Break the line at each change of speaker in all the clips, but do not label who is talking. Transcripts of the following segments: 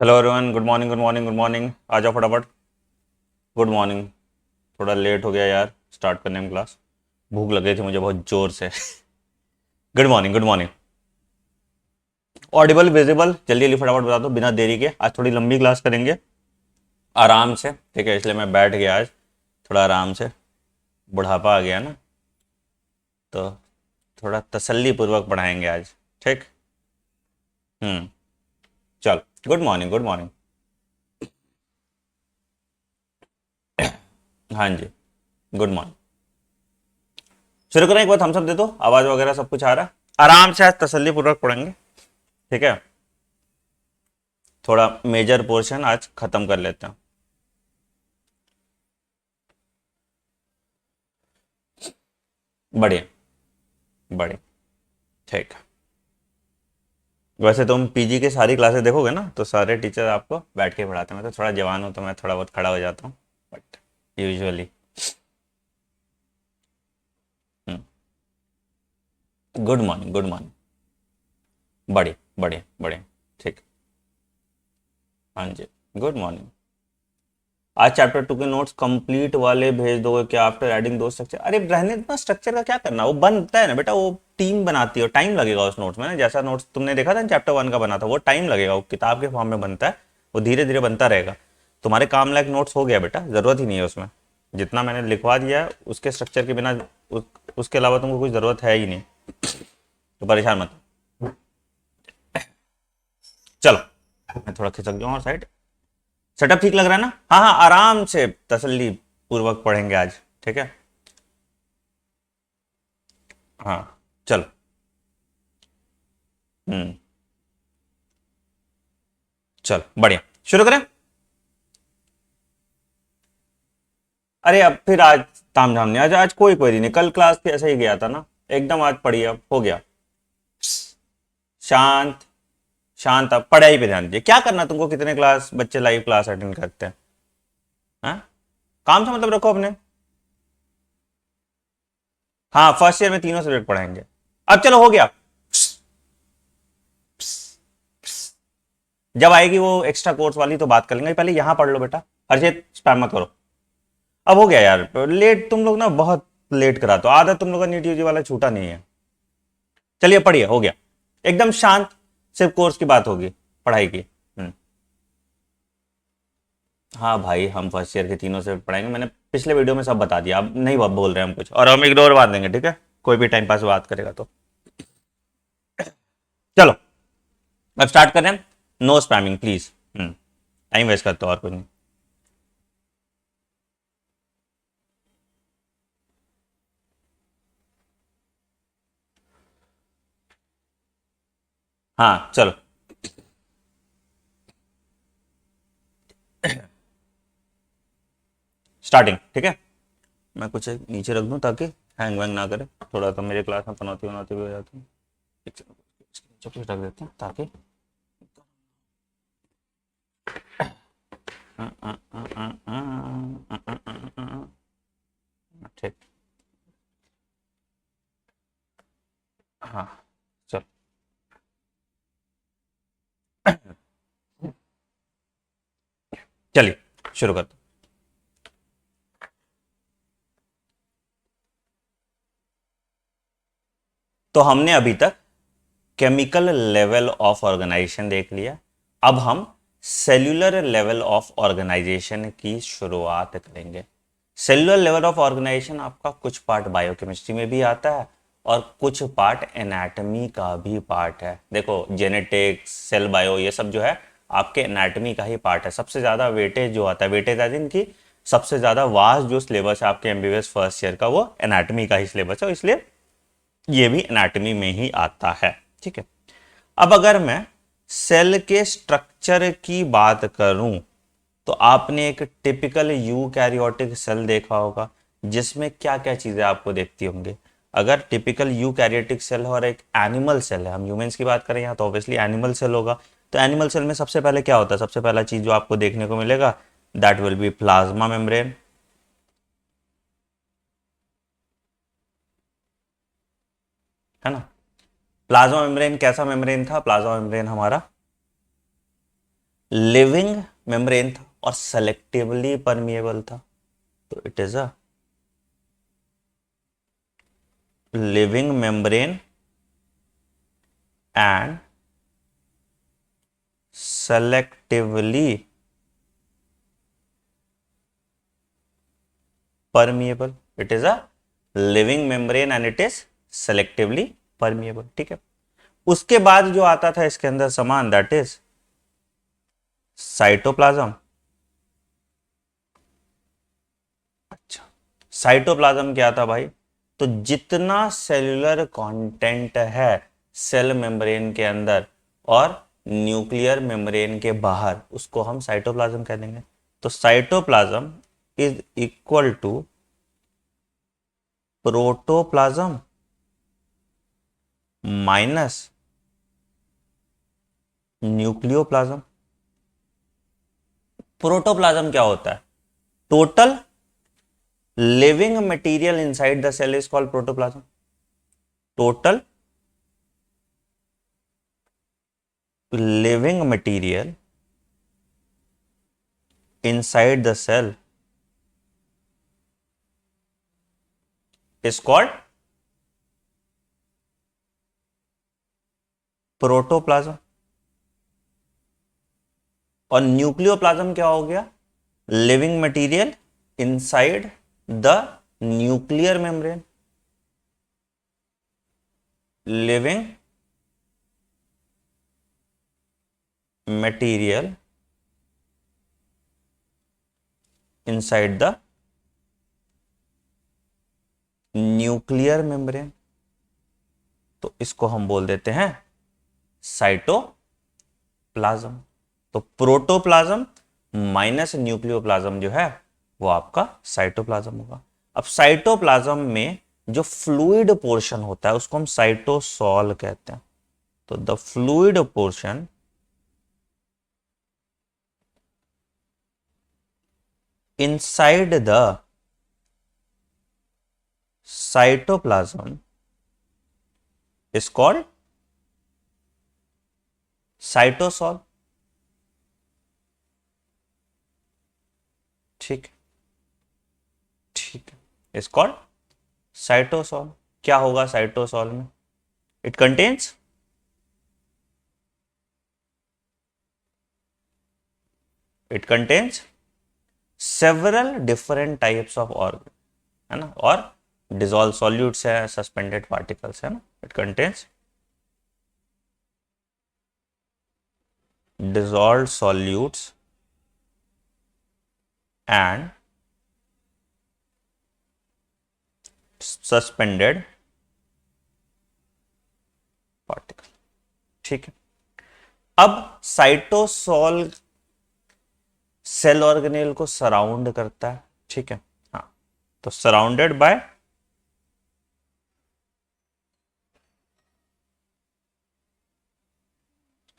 Hello everyone, good morning good morning good morning. आ जाओ फटाफट। Good morning. थोड़ा लेट हो गया यार स्टार्ट करने में क्लास। भूख लग गई थी मुझे बहुत जोर से। Good morning good morning. Audible visible, जल्दी जल्दी फटाफट बता दो बिना देरी के। आज थोड़ी लंबी क्लास करेंगे आराम से, ठीक है? इसलिए मैं बैठ गया आज थोड़ा आराम से। बुढ़ापा आ गया ना, तो थोड़ा तसल्ली पूर्वक पढ़ाएंगे आज। ठीक। हम्म। चल, गुड मॉर्निंग गुड मॉर्निंग। हाँ जी, गुड मॉर्निंग। शुरू करें? एक बार थम्स अप दे दो, आवाज वगैरह सब कुछ आ रहा है? आराम से आज तसल्ली पूर्वक पढ़ेंगे, ठीक है? थोड़ा मेजर पोर्शन आज खत्म कर लेते हैं। बढ़िया, बढ़िया, ठीक है। वैसे तुम पीजी के सारी क्लासेस देखोगे ना, तो सारे टीचर आपको बैठ के पढ़ाते हैं। मैं तो थोड़ा जवान हूँ तो मैं थोड़ा बहुत खड़ा हो जाता हूँ, but usually. Good morning good morning. बढ़िया बढ़िया बढ़िया, ठीक। हाँ जी, गुड मॉर्निंग। आज चैप्टर 2 के नोट्स कंप्लीट वाले भेज दोगे क्या आफ्टर एडिंग दो स्ट्रक्चर? अरे रहने देना, स्ट्रक्चर का क्या करना, वो बनता है ना बेटा, वो टीम बनाती है। टाइम लगेगा उस नोट्स में ना, जैसा नोट्स तुमने देखा था चैप्टर 1 का बना था, वो टाइम लगेगा, वो किताब के फॉर्म में बनता है, वो धीरे धीरे बनता रहेगा। तुम्हारे काम लायक नोट्स हो गया बेटा, जरूरत ही नहीं है उसमें। जितना मैंने लिखवा दिया है, उसके स्ट्रक्चर के बिना उसके अलावा तुमको कुछ जरूरत है ही नहीं, तो परेशान मत। चलो, मैं थोड़ा खिसक जाऊँ और साइड। सेटअप ठीक लग रहा है ना? हाँ हाँ, आराम से तसल्ली पूर्वक पढ़ेंगे आज, ठीक है? हाँ, चलो। हम्म। चल बढ़िया, शुरू करें। अरे अब फिर आज ताम झाम नहीं, आज आज कोई क्वेरी नहीं, कल क्लास के ऐसे ही गया था ना एकदम। आज पढ़िए, अब हो गया। शांत, शांत। अब पढ़ाई पे ध्यान दीजिए। क्या करना तुमको? कितने क्लास बच्चे लाइव क्लास अटेंड करते हैं? हाँ, काम से मतलब रखो अपने। हाँ, फर्स्ट ईयर में तीनों सब्जेक्ट पढ़ाएंगे। अब चलो, हो गया। जब आएगी वो एक्स्ट्रा कोर्स वाली तो बात कर लेंगे, पहले यहां पढ़ लो बेटा। हर्षित, स्पैम मत करो। अब हो गया यार, लेट तुम लोग ना बहुत लेट कराते हो। आदत तुम लोग का नीट यूजी वाला छूटा नहीं है। चलिए पढ़िए, हो गया। एकदम शांत, सिर्फ कोर्स की बात होगी, पढ़ाई की। हाँ भाई, हम फर्स्ट ईयर के तीनों से पढ़ाएंगे, मैंने पिछले वीडियो में सब बता दिया। अब नहीं बोल रहे हैं हम कुछ, और हम इग्नोर मार देंगे, ठीक है? कोई भी टाइम पास बात करेगा तो। चलो, अब स्टार्ट करें। No spamming please. Time waste करते हो और कुछ नहीं। हाँ चलो, स्टार्टिंग, ठीक है? मैं कुछ नीचे रख दूं ताकि हैंग वैंग ना करे। थोड़ा तो मेरे क्लास में पनौती वनौती भी हो जाती है। एक सेकंड, इसके नीचे कुछ रख देते हैं ताकि। ठीक। हाँ, चल। चलिए, शुरू करते हैं। तो हमने अभी तक केमिकल लेवल ऑफ ऑर्गेनाइजेशन देख लिया। अब हम सेल्यूलर लेवल ऑफ ऑर्गेनाइजेशन की शुरुआत करेंगे। सेल्यूलर लेवल ऑफ ऑर्गेनाइजेशन आपका कुछ पार्ट बायोकेमिस्ट्री में भी आता है और कुछ पार्ट एनाटॉमी का भी पार्ट है। देखो, जेनेटिक्स, सेल बायो, ये सब जो है आपके एनाटॉमी का ही पार्ट है। सबसे ज्यादा वेटेज जो आता है, वेटेज आई की सबसे ज्यादा वास्ट जो सिलेबस है आपके एमबीबीएस फर्स्ट ईयर का, वो एनाटॉमी का ही सिलेबस है, इसलिए ये भी एनाटॉमी में ही आता है, ठीक है? अब अगर मैं सेल के स्ट्रक्चर की बात करूं, तो आपने एक टिपिकल यूकैरियोटिक सेल देखा होगा, जिसमें क्या क्या चीजें आपको देखती होंगी। अगर टिपिकल यूकैरियोटिक सेल है और एक एनिमल सेल है, हम ह्यूमंस की बात करें यहाँ तो ऑब्वियसली एनिमल सेल होगा। तो एनिमल सेल में सबसे पहले क्या होता है? सबसे पहला चीज जो आपको देखने को मिलेगा, that will be plasma membrane, है ना? प्लाज्मा मेम्ब्रेन कैसा मेम्ब्रेन था? प्लाज्मा मेम्ब्रेन हमारा लिविंग मेम्ब्रेन था और सेलेक्टिवली परमिएबल था, तो it is a living membrane and selectively permeable. It is a living membrane and it is selectively permeable. ठीक है, उसके बाद जो आता था इसके अंदर सामान, दैट इज साइटोप्लाज्म। अच्छा, साइटोप्लाज्म क्या था भाई? तो जितना सेल्यूलर कंटेंट है सेल मेम्ब्रेन के अंदर और न्यूक्लियर मेम्ब्रेन के बाहर, उसको हम साइटोप्लाज्म कह देंगे। तो cytoplasm is equal to protoplasm minus nucleoplasm. Protoplasm क्या होता है? Total living material inside the cell is called protoplasm. Total living material inside the cell is called protoplasm. और न्यूक्लियोप्लाज्म क्या हो गया? Living material inside the nuclear membrane. Living material inside the nuclear membrane, तो इसको हम बोल देते हैं साइटोप्लाज्म। तो प्रोटोप्लाज्म माइनस न्यूक्लियोप्लाज्म जो है वो आपका साइटोप्लाज्म होगा। अब साइटोप्लाज्म में जो फ्लूइड पोर्शन होता है उसको हम साइटोसॉल कहते हैं। तो the fluid portion inside the cytoplasm is called cytosol। ठीक ठीक है, इज कॉल्ड साइटोसॉल। क्या होगा साइटोसॉल में? It contains several different types of organ, है ना, और डिजॉल्व सॉल्यूट्स है, सस्पेंडेड पार्टिकल्स है ना। It contains dissolved solutes and suspended particle. ठीक है, अब साइटोसॉल सेल ऑर्गेनेल को सराउंड करता है। ठीक है, हाँ, तो surrounded by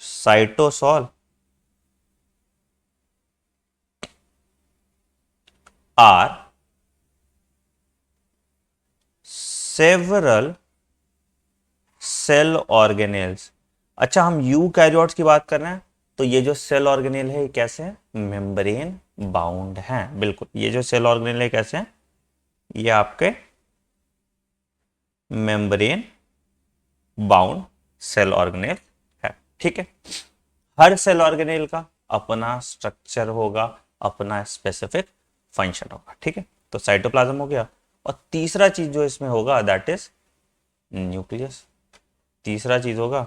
cytosol are several cell organelles. अच्छा, हम यूकैरियोट्स की बात कर रहे हैं, तो ये जो सेल ऑर्गेनेल है ये कैसे है? मेम्ब्रेन बाउंड है। बिल्कुल, ये जो सेल ऑर्गेनेल है कैसे है? ये आपके मेम्ब्रेन बाउंड सेल ऑर्गेनेल है। ठीक है, हर सेल ऑर्गेनेल का अपना स्ट्रक्चर होगा, अपना स्पेसिफिक फंक्शन होगा। ठीक है, तो साइटोप्लाज्म हो गया। और तीसरा चीज जो इसमें होगा दैट इज न्यूक्लियस। तीसरा चीज होगा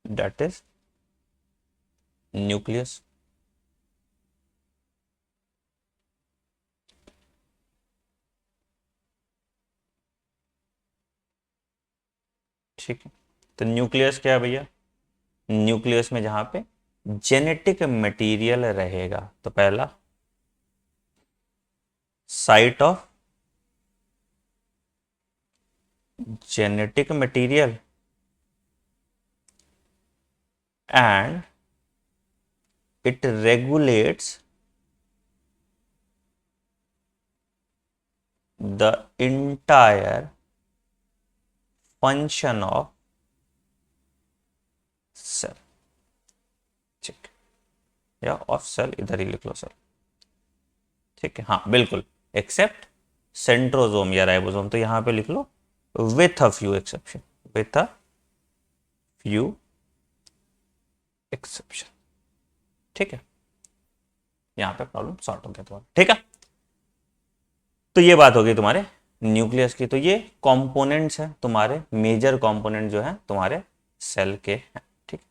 दैट इज न्यूक्लियस। ठीक है, तो न्यूक्लियस क्या है भैया? न्यूक्लियस में जहां पे जेनेटिक मटेरियल रहेगा, तो पहला site of genetic material and it regulates the entire function of cell, ठीक, या ऑफ सेल इधर ही लिख लो सेल, ठीक है, हाँ बिल्कुल, एक्सेप्ट सेंट्रोजोम या राइबोसोम, तो यहां पे लिख लो with a few exception, with a few exception, ठीक है, यहां पे प्रॉब्लम सॉल्व हो गया तुम्हारा, ठीक है। तो ये बात होगी तुम्हारे न्यूक्लियस की, तो ये कंपोनेंट्स हैं तुम्हारे, मेजर कंपोनेंट जो है तुम्हारे सेल के हैं, ठीक।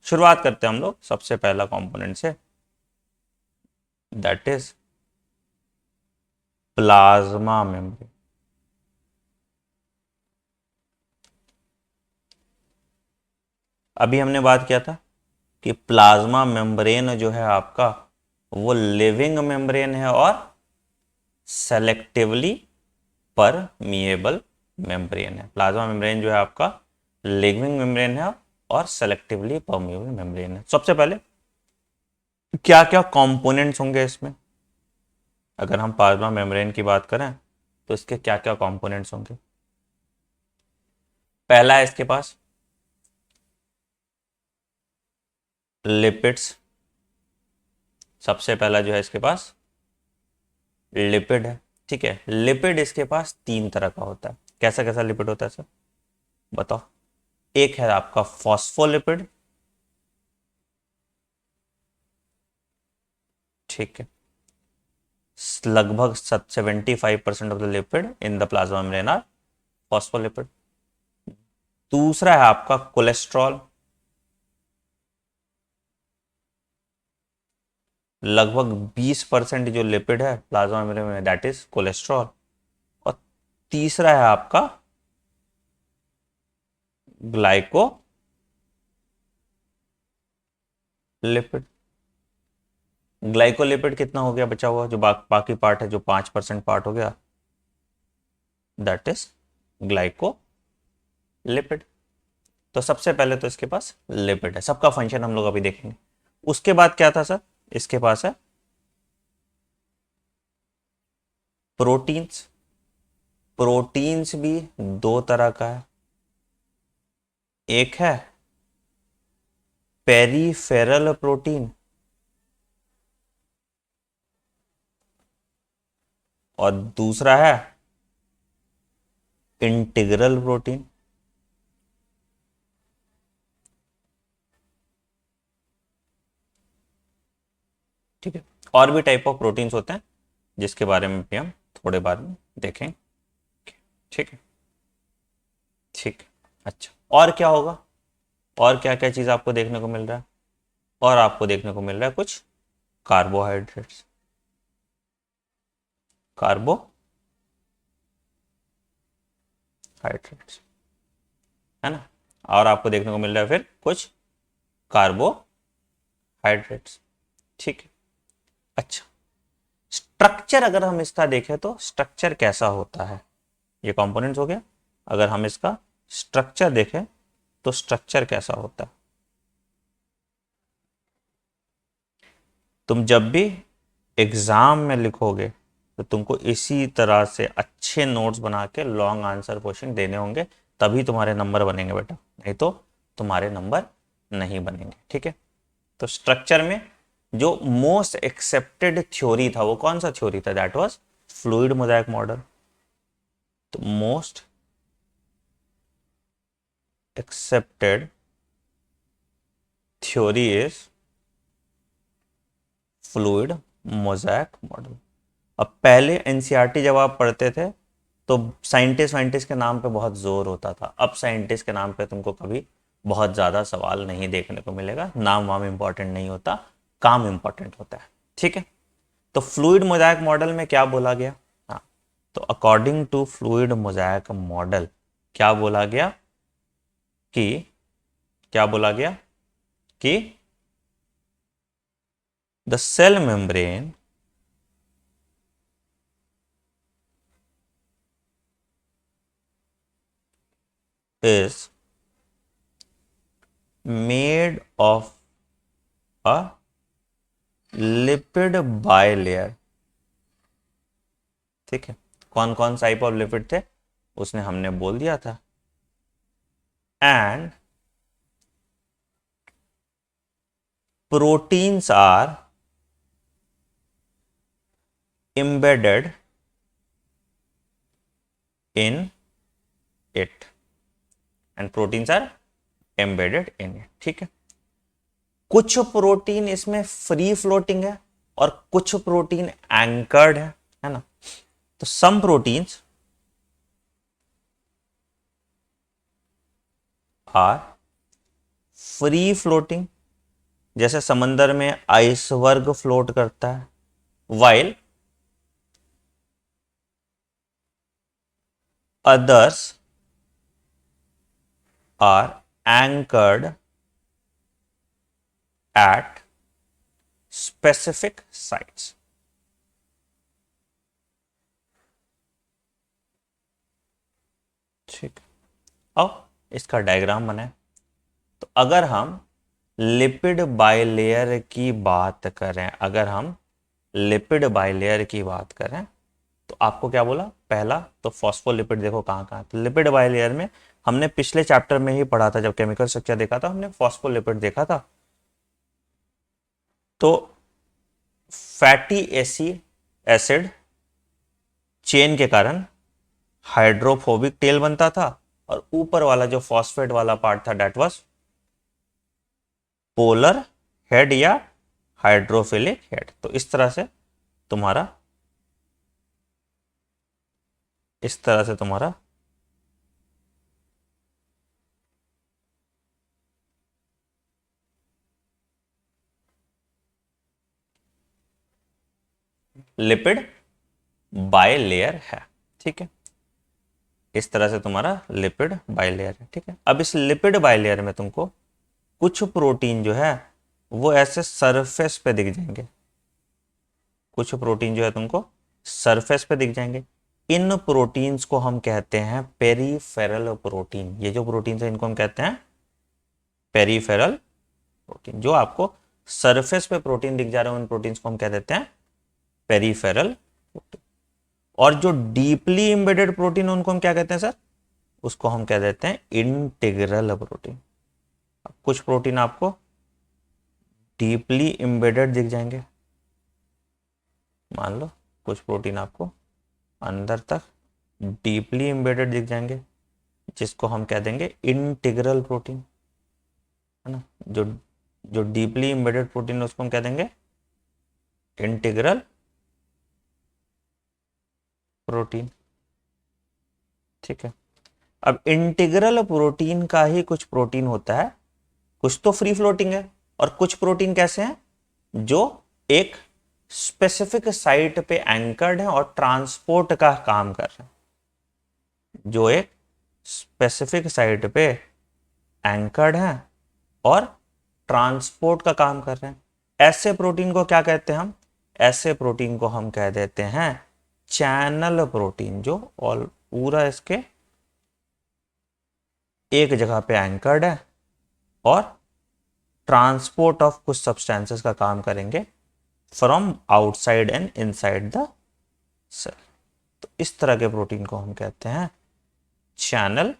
शुरुआत करते हैं हम लोग सबसे पहला कंपोनेंट से, दैट इज प्लाज्मा मेम्ब्रेन। अभी हमने बात किया था कि प्लाज्मा मेम्ब्रेन जो है आपका वो लिविंग मेम्ब्रेन है और सेलेक्टिवली परमिएबल मेम्ब्रेन है। प्लाज्मा मेम्ब्रेन जो है आपका लिविंग मेम्ब्रेन है और सेलेक्टिवली परमिएबल मेम्ब्रेन है। सबसे पहले क्या क्या कंपोनेंट्स होंगे इसमें, अगर हम प्लाज्मा मेम्ब्रेन की बात करें तो इसके क्या क्या कंपोनेंट्स होंगे। पहला है इसके पास लिपिड्स, सबसे पहला जो है इसके पास लिपिड है, ठीक है। लिपिड इसके पास तीन तरह का होता है, कैसा कैसा लिपिड होता है सर बताओ। एक है आपका फॉस्फोलिपिड, ठीक है, लगभग 75% of the lipid in the plasma membrane are phospholipid. दूसरा है आपका कोलेस्ट्रॉल, लगभग 20% जो लिपिड है प्लाज्मा मेम्ब्रेन में दैट इज कोलेस्ट्रॉल। और तीसरा है आपका ग्लाइकोलिपिड। ग्लाइकोलिपिड कितना हो गया बचा हुआ, जो बाकी पार्ट है, जो 5% पार्ट हो गया, दैट इज ग्लाइकोलिपिड। तो सबसे पहले तो इसके पास लिपिड है, सबका फंक्शन हम लोग अभी देखेंगे। उसके बाद क्या था सर, इसके पास है प्रोटीन्स। प्रोटीन्स भी दो तरह का है, एक है पेरीफेरल प्रोटीन और दूसरा है इंटीग्रल प्रोटीन। ठीक है, और भी टाइप ऑफ प्रोटीन्स होते हैं जिसके बारे में भी हम थोड़े बाद में देखेंगे, ठीक है, ठीक है। अच्छा, और क्या होगा, और क्या क्या चीज आपको देखने को मिल रहा है, और आपको देखने को मिल रहा है कुछ कार्बोहाइड्रेट्स, कार्बोहाइड्रेट्स, है ना, और आपको देखने को मिल रहा है फिर कुछ कार्बोहाइड्रेट्स, ठीक है। अच्छा, स्ट्रक्चर अगर हम इसका देखें तो स्ट्रक्चर कैसा होता है, ये कंपोनेंट्स हो गया। अगर हम इसका स्ट्रक्चर देखें तो स्ट्रक्चर कैसा होता है, तुम जब भी एग्जाम में लिखोगे तो तुमको इसी तरह से अच्छे नोट्स बना के लॉन्ग आंसर क्वेश्चन देने होंगे, तभी तुम्हारे नंबर बनेंगे बेटा, नहीं तो तुम्हारे नंबर नहीं बनेंगे, ठीक है। तो स्ट्रक्चर में जो मोस्ट एक्सेप्टेड थ्योरी था वो कौन सा थ्योरी था, that was fluid mosaic model. तो most accepted theory is fluid mosaic model. अब पहले एनसीईआरटी जब आप पढ़ते थे तो साइंटिस्ट वाइंटिस्ट के नाम पे बहुत जोर होता था, अब साइंटिस्ट के नाम पे तुमको कभी बहुत ज्यादा सवाल नहीं देखने को मिलेगा, नाम वाम इंपॉर्टेंट नहीं होता, काम इंपॉर्टेंट होता है, ठीक है। तो फ्लूइड मोजाइक मॉडल में क्या बोला गया, हाँ, तो according to fluid mosaic model क्या बोला गया कि, क्या बोला गया कि the cell membrane is made of a lipid bilayer, ठीक है। कौन कौन टाइप ऑफ लिपिड थे उसने हमने बोल दिया था, and proteins are embedded in it and proteins are embedded in it। ठीक है, कुछ प्रोटीन इसमें फ्री फ्लोटिंग है और कुछ प्रोटीन एंकर्ड है ना। तो some proteins are free floating, जैसे समंदर में आइसबर्ग फ्लोट करता है, while others are anchored at specific sites। ठीक, अब इसका डायग्राम बनाए। तो अगर हम लिपिड बाइलेयर की बात करें, अगर हम लिपिड बाइलेयर की बात करें तो आपको क्या बोला, पहला तो फॉस्फोलिपिड देखो कहाँ कहाँ। तो लिपिड बाइलेयर में हमने पिछले चैप्टर में ही पढ़ा था, जब केमिकल स्ट्रक्चर देखा था हमने फॉस्फोलिपिड देखा था। तो फैटी एसिड चेन के कारण हाइड्रोफोबिक टेल बनता था और ऊपर वाला जो फॉस्फेट वाला पार्ट था डेट वाज पोलर हेड या हाइड्रोफिलिक हेड। तो इस तरह से तुम्हारा लिपिड बाइलेयर है। ठीक है, इस तरह से तुम्हारा लिपिड बाइलेयर है। ठीक है, अब इस लिपिड बाइलेयर में तुमको कुछ प्रोटीन जो है वो ऐसे सरफेस पे दिख जाएंगे, कुछ प्रोटीन जो है तुमको सरफेस पे दिख जाएंगे। इन प्रोटीन्स को हम कहते हैं पेरीफेरल प्रोटीन। ये जो प्रोटीन है इनको हम कहते हैं पेरीफेरल प्रोटीन। जो आपको सरफेस पे प्रोटीन दिख जा रहे हैं उन प्रोटीन्स को हम कह देते हैं पेरीफेरल प्रोटीन। और जो डीपली एम्बेडेड प्रोटीन उनको हम क्या कहते हैं सर, उसको हम कह देते हैं इंटीग्रल प्रोटीन। कुछ प्रोटीन आपको डीपली एम्बेडेड दिख जाएंगे, मान लो कुछ प्रोटीन आपको अंदर तक डीपली एम्बेडेड दिख जाएंगे, जिसको हम कह देंगे इंटीग्रल प्रोटीन, है ना। जो जो डीपली एम्बेडेड प्रोटीन उसको हम कह देंगे इंटीग्रल प्रोटीन। ठीक है, अब इंटीग्रल प्रोटीन का ही कुछ प्रोटीन होता है, कुछ तो फ्री फ्लोटिंग है और कुछ प्रोटीन कैसे हैं जो एक स्पेसिफिक साइट पे एंकर्ड है और ट्रांसपोर्ट का काम कर रहे हैं, जो एक स्पेसिफिक साइट पे एंकर्ड है और ट्रांसपोर्ट का काम कर रहे हैं। ऐसे प्रोटीन को क्या कहते हैं हम, ऐसे प्रोटीन को हम कह देते हैं चैनल प्रोटीन, जो और पूरा इसके एक जगह पे एंकर्ड है और ट्रांसपोर्ट ऑफ कुछ सब्सटेंसेस का काम करेंगे from outside and inside the cell. तो इस तरह के प्रोटीन को हम कहते हैं चैनल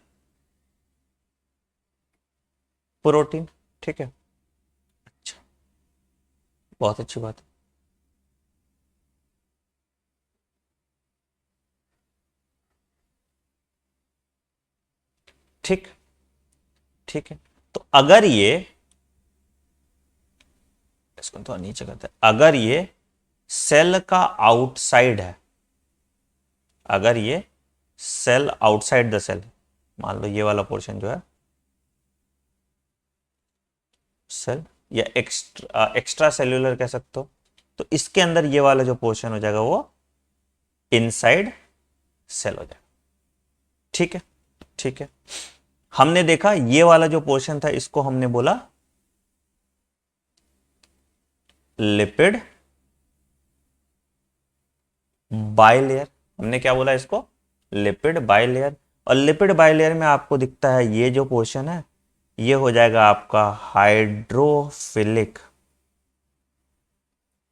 प्रोटीन। ठीक है, अच्छा, बहुत अच्छी बात है। ठीक, ठीक है, तो अगर ये, इसको तो नीचे करते हैं, अगर ये सेल का आउटसाइड है, अगर ये सेल आउटसाइड द सेल, मान लो ये वाला पोर्शन जो है सेल या एक्स्ट्रा सेल्यूलर कह सकते हो, तो इसके अंदर ये वाला जो पोर्शन हो जाएगा वो इनसाइड सेल हो जाएगा। ठीक है, ठीक है, हमने देखा ये वाला जो पोर्शन था इसको हमने बोला लिपिड बाइलेयर। हमने क्या बोला इसको, लिपिड बाइलेयर। और लिपिड बाइलेयर में आपको दिखता है ये जो पोर्शन है ये हो जाएगा आपका हाइड्रोफिलिक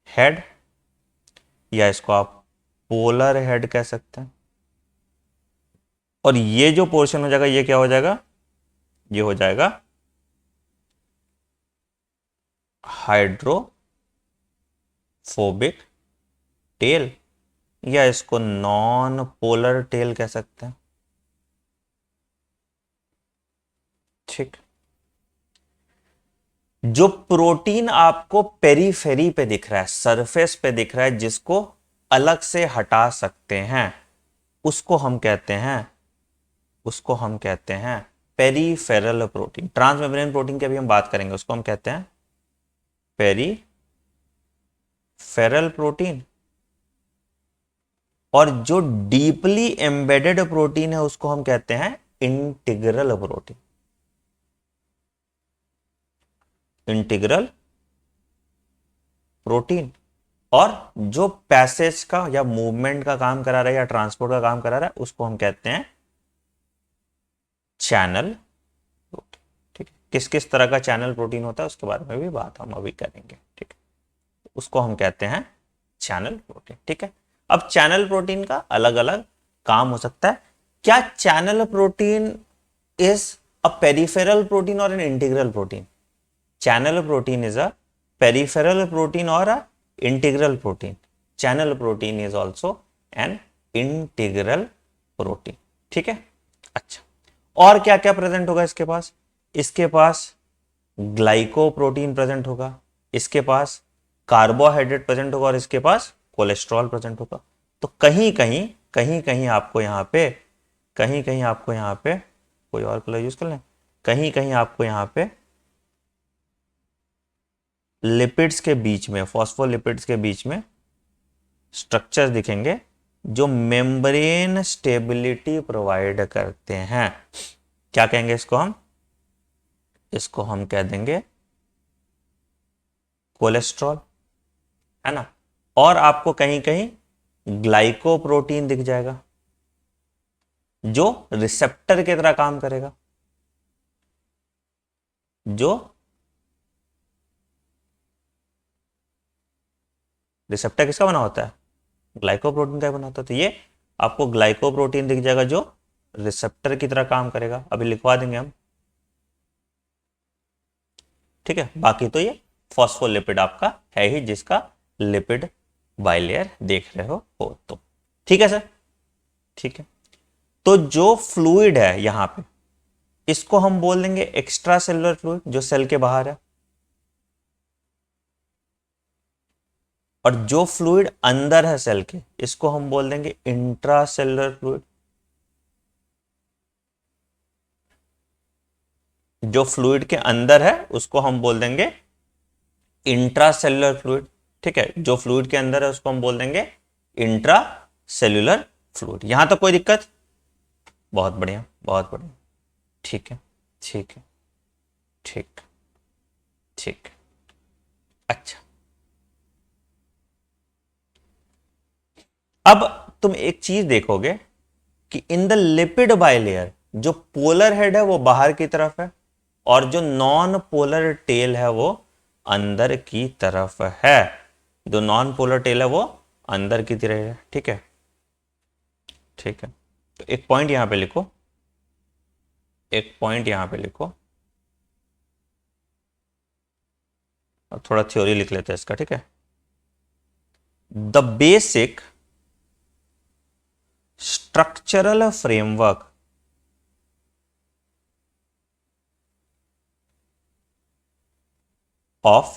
हेड, या इसको आप पोलर हेड कह सकते हैं। और ये जो पोर्शन हो जाएगा ये क्या हो जाएगा, ये हो जाएगा हाइड्रोफोबिक टेल, या इसको नॉन पोलर टेल कह सकते हैं। ठीक, जो प्रोटीन आपको पेरीफेरी पे दिख रहा है, सरफेस पे दिख रहा है, जिसको अलग से हटा सकते हैं, उसको हम कहते हैं, पेरीफेरल प्रोटीन। ट्रांसमेम्ब्रेन प्रोटीन की अभी हम बात करेंगे, उसको हम कहते हैं पेरीफेरल प्रोटीन। और जो डीपली एम्बेडेड प्रोटीन है उसको हम कहते हैं इंटीग्रल प्रोटीन। Integral protein. और जो पैसेज का या मूवमेंट का काम करा रहा है या ट्रांसपोर्ट का काम करा रहा है उसको हम कहते हैं चैनल प्रोटीन। ठीक है, किस किस तरह का चैनल प्रोटीन होता है उसके बारे में भी बात हम अभी करेंगे। ठीक है, उसको हम कहते हैं चैनल प्रोटीन। ठीक है, अब चैनल प्रोटीन का अलग अलग काम हो सकता है। क्या channel protein is a peripheral protein और an integral protein? Channel protein is a peripheral protein और a integral protein. Channel protein is also an integral protein. ठीक है, अच्छा, और क्या क्या प्रेजेंट होगा इसके पास? इसके पास ग्लाइकोप्रोटीन प्रेजेंट होगा, इसके पास कार्बोहाइड्रेट प्रेजेंट होगा, और इसके पास कोलेस्ट्रॉल प्रेजेंट होगा। तो कहीं कहीं आपको यहाँ पे कोई और कलर यूज कर लें, कहीं कहीं आपको यहाँ पे लिपिड्स के बीच में, फॉस्फोलिपिड्स के बीच में स्ट्रक्चर दिखेंगे जो मेम्ब्रेन स्टेबिलिटी प्रोवाइड करते हैं। क्या कहेंगे इसको हम? इसको हम कह देंगे कोलेस्ट्रॉल, है ना। और आपको कहीं कहीं ग्लाइकोप्रोटीन दिख जाएगा जो रिसेप्टर की तरह काम करेगा, जो रिसेप्टर किसका बना होता है? ग्लाइकोप्रोटीन का बना होता है। तो ये आपको ग्लाइकोप्रोटीन दिख जाएगा जो रिसेप्टर की तरह काम करेगा। अभी लिखवा देंगे हम। ठीक है, बाकी तो ये फॉस्फोलिपिड आपका है ही, जिसका लिपिड बाइलेयर देख रहे हो तो। ठीक है सर, ठीक है। तो जो फ्लूइड है यहां पे, इसको हम बोल देंगे एक्स्ट्रा सेलुलर फ्लूइड, जो सेल के बाहर है। और जो फ्लूइड अंदर है सेल के, इसको हम बोल देंगे इंट्रा सेलुलर फ्लूइड। जो फ्लूइड के अंदर है उसको हम बोल देंगे इंट्रा सेलुलर फ्लूइड। ठीक है, जो फ्लूइड के अंदर है उसको हम बोल देंगे इंट्रा सेलुलर फ्लूइड। यहां तक कोई दिक्कत? बहुत बढ़िया, बहुत बढ़िया। ठीक है, ठीक है, ठीक, ठीक। अच्छा, अब तुम एक चीज देखोगे कि इन द लिपिड बाइलेयर जो पोलर हेड है वो बाहर की तरफ है, और जो नॉन पोलर टेल है वो अंदर की तरफ है। जो नॉन पोलर टेल है वो अंदर की तरफ है। ठीक है, ठीक है। तो एक पॉइंट यहां पे लिखो, एक पॉइंट यहां पे लिखो, और थोड़ा थ्योरी लिख लेते हैं इसका। ठीक है, the basic structural framework of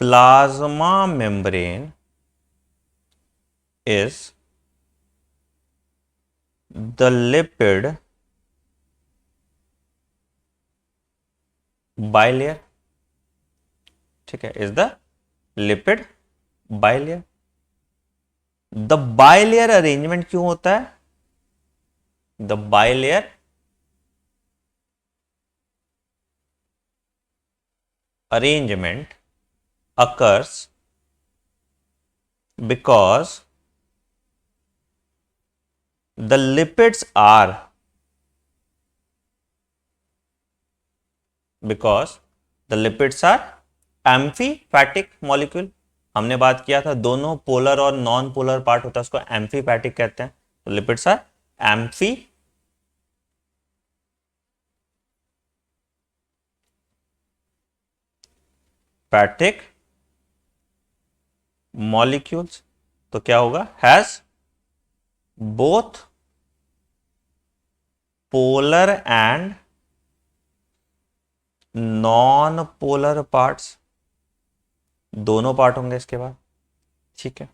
plasma membrane is the lipid bilayer. ठीक है, is the lipid bilayer. The bilayer arrangement क्यों होता है? The bilayer arrangement occurs because the lipids are amphipathic molecule. हमने बात किया था दोनों पोलर और नॉन पोलर पार्ट होता है, उसको एम्फीफैटिक कहते हैं। तो लिपिड्स आर एलिफैटिक मॉलिक्यूल्स, तो क्या होगा, has both polar and non polar parts, दोनों पार्ट होंगे इसके बाद। ठीक है,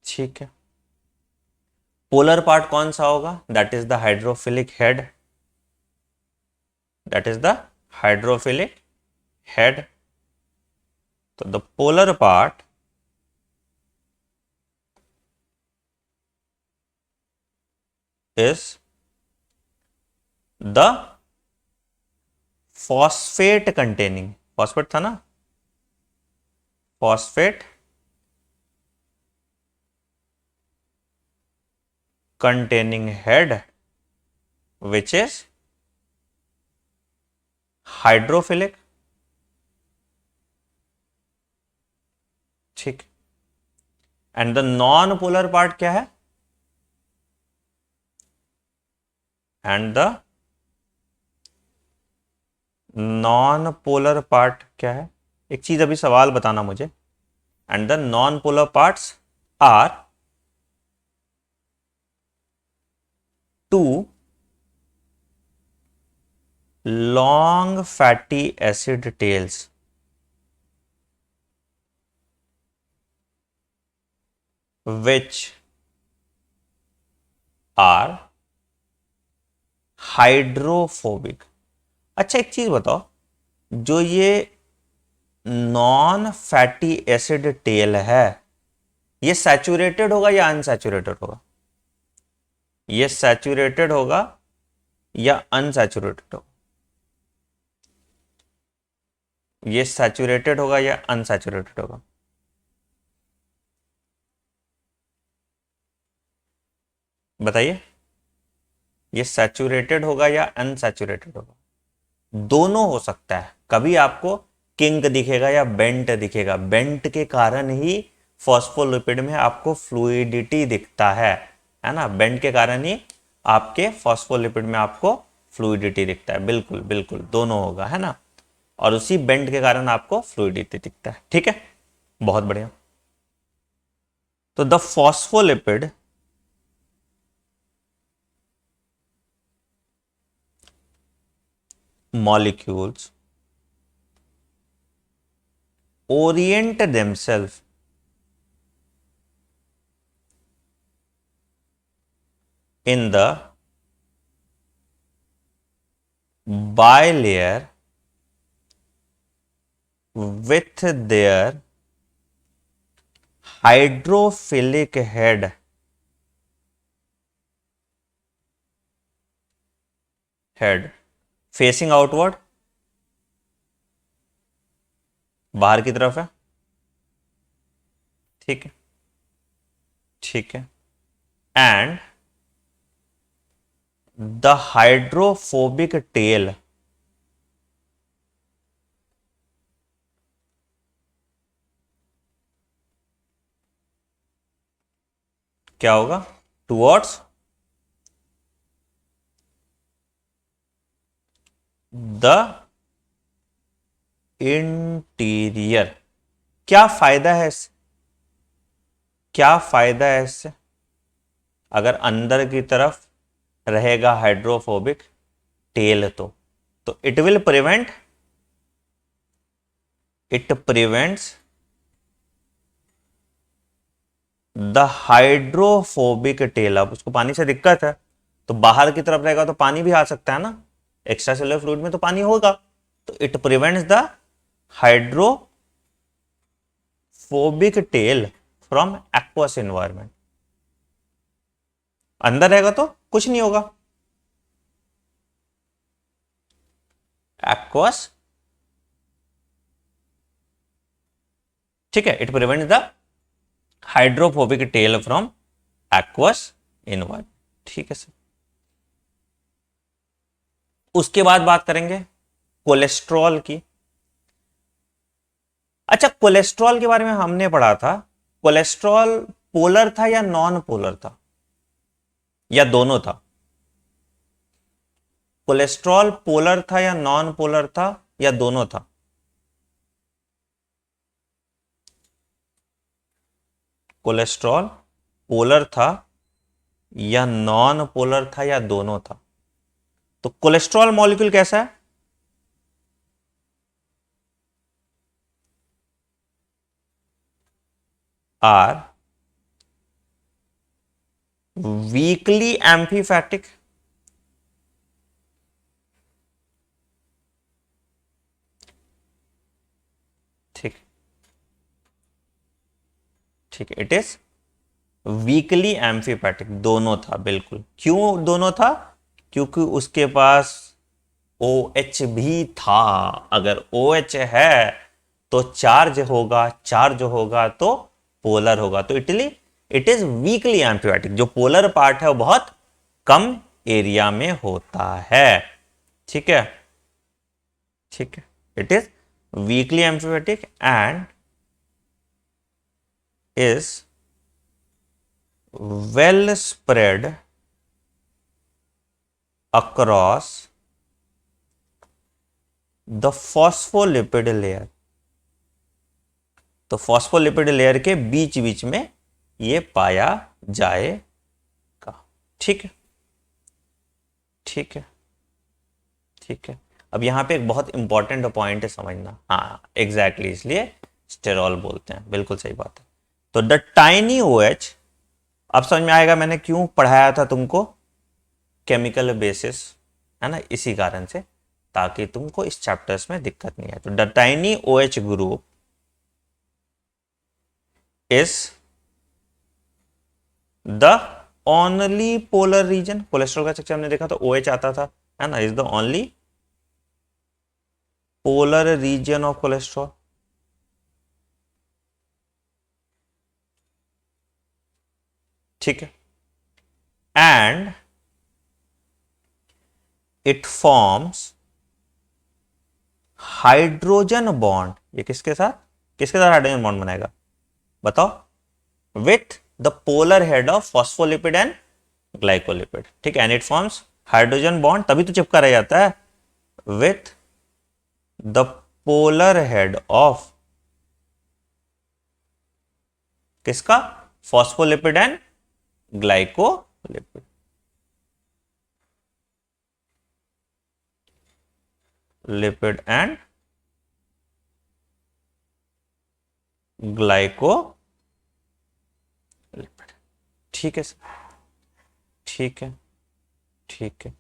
ठीक है। पोलर पार्ट कौन सा होगा, that is the hydrophilic head, that is the hydrophilic head. तो the polar part is the phosphate containing, phosphate था ना, phosphate containing head which is hydrophilic। ठीक, and the non polar part क्या है, and the non polar part क्या है, एक चीज अभी सवाल बताना मुझे, and the non polar parts are two long fatty acid tails which are hydrophobic. अच्छा एक चीज बताओ, जो ये नॉन फैटी एसिड टेल है, ये सैचुरेटेड होगा या अनसैचुरेटेड होगा, ये सैचुरेटेड होगा या अनसैचुरेटेड होगा, ये सैचुरेटेड होगा या अनसैचुरेटेड होगा, बताइए, ये सैचुरेटेड होगा या अनसैचुरेटेड होगा, दोनों हो सकता है। कभी आपको किंक दिखेगा या बेंट दिखेगा, बेंट के कारण ही फॉस्फोलिपिड में आपको फ्लूइडिटी दिखता है ना, बेंट के कारण ही आपके फॉस्फोलिपिड में आपको फ्लूइडिटी दिखता है, बिल्कुल बिल्कुल दोनों होगा, है ना, और उसी बेंट के कारण आपको फ्लूइडिटी दिखता है। ठीक है, बहुत बढ़िया। तो the phospholipid molecules orient themselves in the bilayer with their hydrophilic head facing outward, बाहर की तरफ है। ठीक है, ठीक है, एंड द हाइड्रोफोबिक टेल क्या होगा, टुवर्ड्स द इंटीरियर। क्या फायदा है इससे, क्या फायदा है इससे, अगर अंदर की तरफ रहेगा हाइड्रोफोबिक टेल तो it will prevent, it prevents the hydrophobic tell. अब उसको पानी से दिक्कत है, तो बाहर की तरफ रहेगा तो पानी भी आ सकता है ना, एक्स्ट्रा सेलुलर फ्लूइड में तो पानी होगा, तो it prevents the hydrophobic tell from aqueous environment. अंदर रहेगा तो कुछ नहीं होगा, एक्वस, ठीक है, it prevents the hydrophobic tell from aqueous environment. ठीक है सर, उसके बाद बात करेंगे कोलेस्ट्रॉल की। अच्छा, कोलेस्ट्रॉल के बारे में हमने पढ़ा था, कोलेस्ट्रॉल पोलर था या नॉन पोलर था, या दोनों था, कोलेस्ट्रॉल पोलर था या नॉन पोलर था, या दोनों था, कोलेस्ट्रॉल पोलर था या नॉन पोलर था या दोनों था? तो कोलेस्ट्रॉल मॉलिक्यूल कैसा है? आर वीकली एम्फीफैटिक, ठीक ठीक, इट इज वीकली एम्फीपैथिक। दोनों था, बिल्कुल। क्यों दोनों था? क्योंकि उसके पास OH भी था। अगर OH है तो चार्ज होगा, चार्ज होगा तो पोलर होगा। तो इट इज वीकली एम्फीपैथिक। जो पोलर पार्ट है वो बहुत कम एरिया में होता है। ठीक है, ठीक है। It is weekly amphipathic and is well spread across the phospholipid layer। तो फॉस्फोलिपिड लेयर के बीच बीच में ये पाया जाएगा। ठीक है, ठीक है, ठीक है। अब यहां पे एक बहुत इंपॉर्टेंट पॉइंट है समझना। हाँ एग्जैक्टली, इसलिए स्टेरॉल बोलते हैं, बिल्कुल सही बात है। तो द टाइनी OH, अब समझ में आएगा मैंने क्यों पढ़ाया था तुमको केमिकल बेसिस, है ना, इसी कारण से, ताकि तुमको इस चैप्टर्स में दिक्कत नहीं आए। तो the tiny OH group is the only polar region. Cholesterol का स्ट्रक्चर हमने देखा तो OH आता था, है ना, is the only polar region of cholesterol. ठीक है, and it forms hydrogen bond. ये किसके साथ हाइड्रोजन बॉन्ड बनाएगा बताओ? With the polar head of phospholipid and glycolipid. ठीक है, and it forms hydrogen bond, तभी तो चिपका रह जाता है, with the polar head of किसका? Phospholipid and glycolipid. Lipid and glycolipid. ठीक है सर, ठीक है, ठीक है,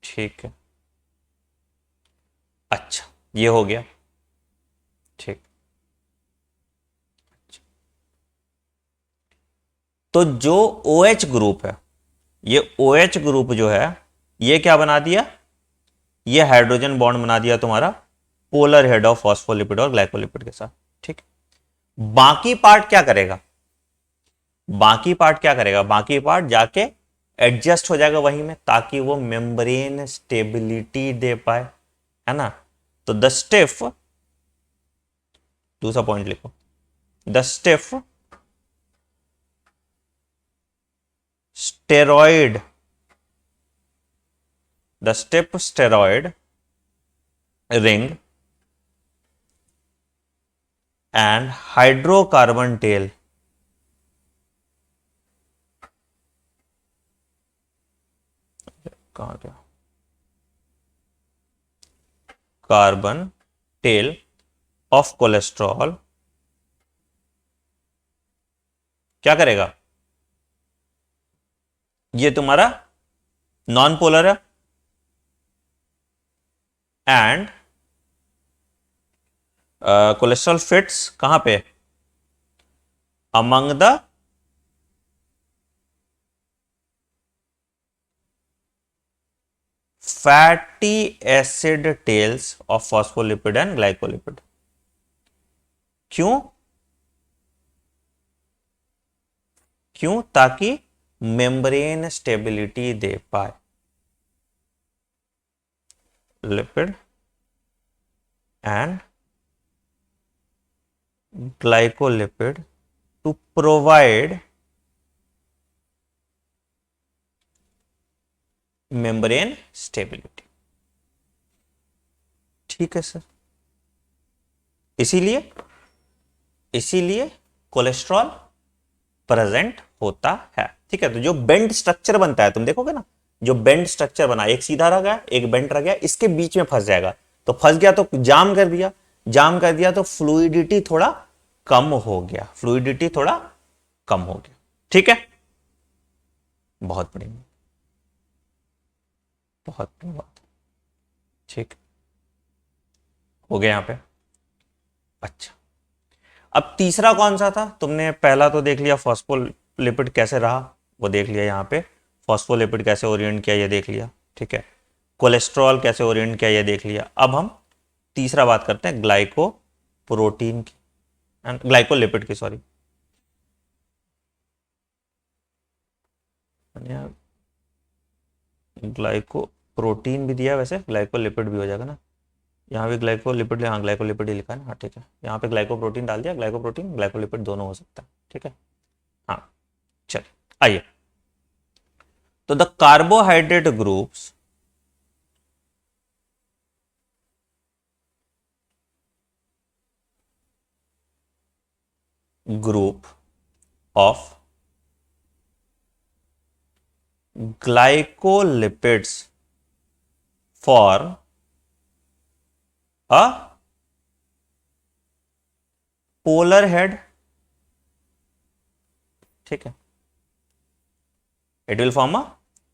ठीक है। अच्छा, ये हो गया। ठीक, तो जो OH ग्रुप है, ये OH ग्रुप जो है, ये क्या बना दिया? ये हाइड्रोजन बॉन्ड बना दिया तुम्हारा पोलर हेड ऑफ फॉस्फोलिपिड और ग्लाइकोलिपिड के साथ। ठीक, बाकी पार्ट क्या करेगा? बाकी पार्ट क्या करेगा? बाकी पार्ट जाके एडजस्ट हो जाएगा वहीं में, ताकि वो मेम्ब्रेन स्टेबिलिटी दे पाए, है ना। तो द स्टिफ, दूसरा पॉइंट लिखो, the stiff steroid, the stiff steroid ring and hydrocarbon tail कहां गया? कार्बन टेल ऑफ कोलेस्ट्रॉल क्या करेगा? ये तुम्हारा नॉन पोलर है एंड कोलेस्ट्रॉल फिट्स कहां पे? Among the fatty acid tails of phospholipid and glycolipid. क्यों? क्यों? ताकि मेम्ब्रेन स्टेबिलिटी दे पाए। Lipid and glycolipid to provide membrane stability। ठीक है सर, इसीलिए कोलेस्ट्रॉल प्रेजेंट होता है। ठीक है, तो जो बेंड स्ट्रक्चर बनता है, तुम देखोगे ना, जो बेंड स्ट्रक्चर बना, एक सीधा रह गया, एक बेंड रह गया, इसके बीच में फंस जाएगा, तो फंस गया तो जाम कर दिया, जाम कर दिया तो फ्लूइडिटी थोड़ा कम हो गया, फ्लूइडिटी थोड़ा कम हो गया। ठीक है, बहुत बढ़िया, बहुत बढ़िया बात। ठीक, हो गया यहां पे। अच्छा, अब तीसरा कौन सा था? तुमने पहला तो देख लिया, फॉस्फोलिपिड कैसे रहा वो देख लिया, यहाँ पे फॉस्फोलिपिड कैसे ओरिएंट किया ये देख लिया। ठीक है, कोलेस्ट्रॉल कैसे ओरिएंट किया ये देख लिया। अब हम तीसरा बात करते हैं ग्लाइको प्रोटीन की, ग्लाइकोलिपिड की, सॉरी। ग्लाइको प्रोटीन भी दिया, वैसे ग्लाइकोलिपिड भी हो जाएगा ना, यहाँ पे ग्लाइकोलिपिड, हाँ ग्लाइकोलिपिड ही लिखा है ना, हाँ ठीक है, यहाँ पे ग्लाइको प्रोटीन डाल दिया, ग्लाइको प्रोटीन ग्लाइकोलिपिड दोनों हो सकता है। ठीक है, हाँ, चल आइए, तो the carbohydrate groups group of glycolipids for a polar head, ठीक है, it will form a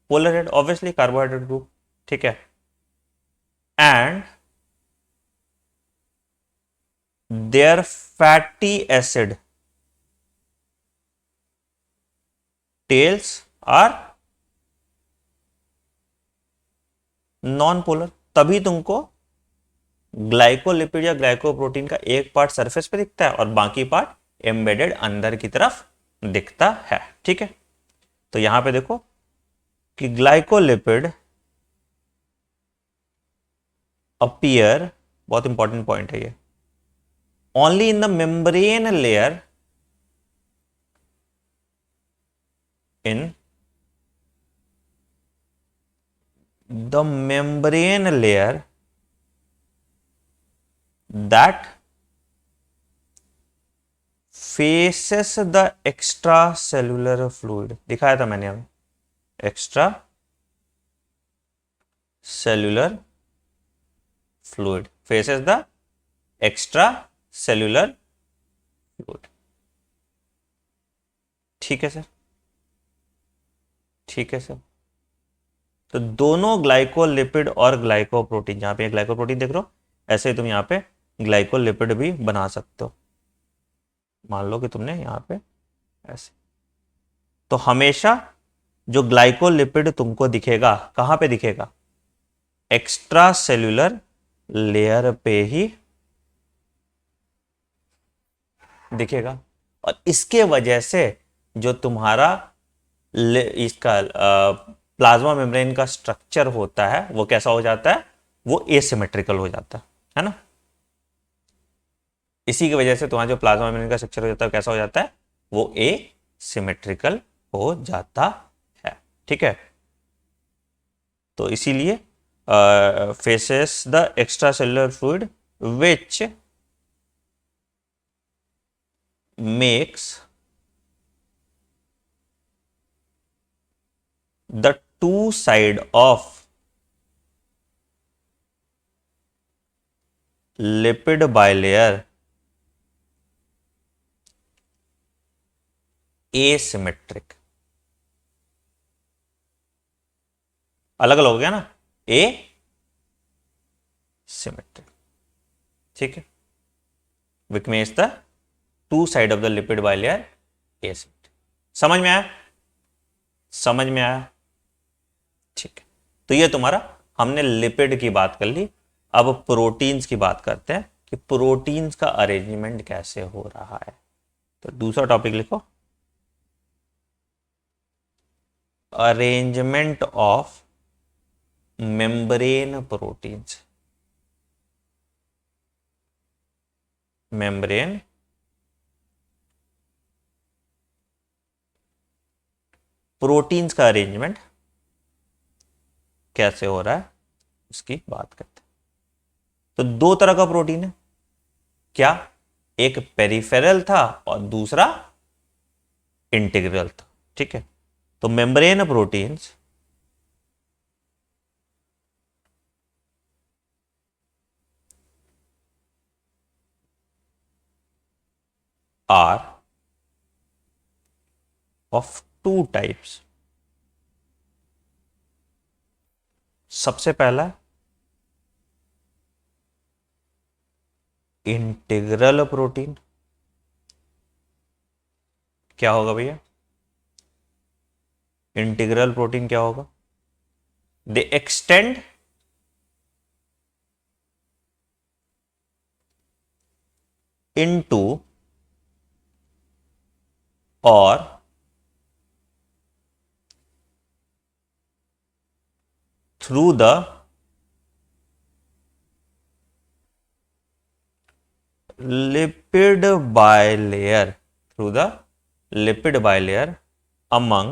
polar head, obviously carbohydrate group, ठीक है, and their fatty acid tails are non polar. तभी तुमको ग्लाइकोलिपिड या ग्लाइकोप्रोटीन का एक पार्ट सरफेस पे दिखता है और बाकी पार्ट एम्बेडेड अंदर की तरफ दिखता है। ठीक है, तो यहां पे देखो कि ग्लाइकोलिपिड अपीयर, बहुत इंपॉर्टेंट पॉइंट है ये, only in the membrane layer in the membrane layer that faces the extracellular fluid, दिखाया था मैंने अभी, extra cellular fluid, faces the extra cellular fluid. ठीक है सर, ठीक है सर, तो दोनों ग्लाइकोलिपिड और ग्लाइकोप्रोटीन, जहां पे ग्लाइकोप्रोटीन देख रहे हो, ऐसे ही तुम यहां पे ग्लाइकोलिपिड भी बना सकते हो। मान लो कि तुमने यहां पे ऐसे, तो हमेशा जो ग्लाइकोलिपिड तुमको दिखेगा कहां पे दिखेगा? एक्स्ट्रा सेल्यूलर लेयर पे ही दिखेगा। और इसके वजह से जो तुम्हारा इसका प्लाज्मा मेम्ब्रेन का स्ट्रक्चर होता है वो कैसा हो जाता है? वो एसिमेट्रिकल हो जाता है ना। इसी की वजह से तुम्हारा जो प्लाज्मा मेम्ब्रेन का स्ट्रक्चर हो जाता है कैसा हो जाता है? वो एसिमेट्रिकल हो जाता है। ठीक है, तो इसीलिए faces the extra cellular fluid which makes the two side of lipid bilayer asymmetric, अलग अलग हो गया ना, ए सिमेट्रिक। ठीक है, which makes the two side of the lipid bilayer asymmetric. समझ में आया? समझ में आया? ठीक है, तो ये तुम्हारा, हमने लिपिड की बात कर ली, अब प्रोटीन्स की बात करते हैं कि प्रोटीन्स का अरेंजमेंट कैसे हो रहा है। तो दूसरा टॉपिक लिखो, arrangement of membrane proteins. Membrane proteins का अरेंजमेंट कैसे हो रहा है उसकी बात करते हैं। तो दो तरह का प्रोटीन है, क्या? एक पेरिफेरल था और दूसरा इंटीग्रल था, ठीक है। तो membrane proteins are of two types. सबसे पहला इंटीग्रल प्रोटीन। क्या होगा भैया? इंटीग्रल प्रोटीन क्या होगा? दे एक्सटेंड इनटू और through the lipid bilayer, through the lipid bilayer among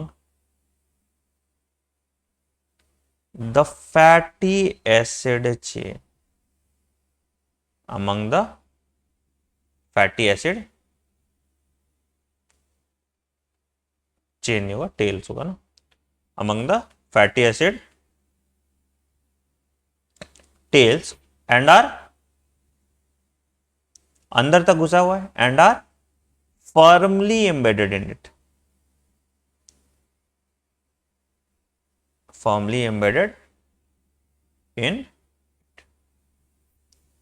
the fatty acid chain, among the fatty acid chain नहीं होगा, टेल्स होगा ना, among the fatty acid tails and are अंदर तक घुसा हुआ है and are firmly embedded in it, firmly embedded in,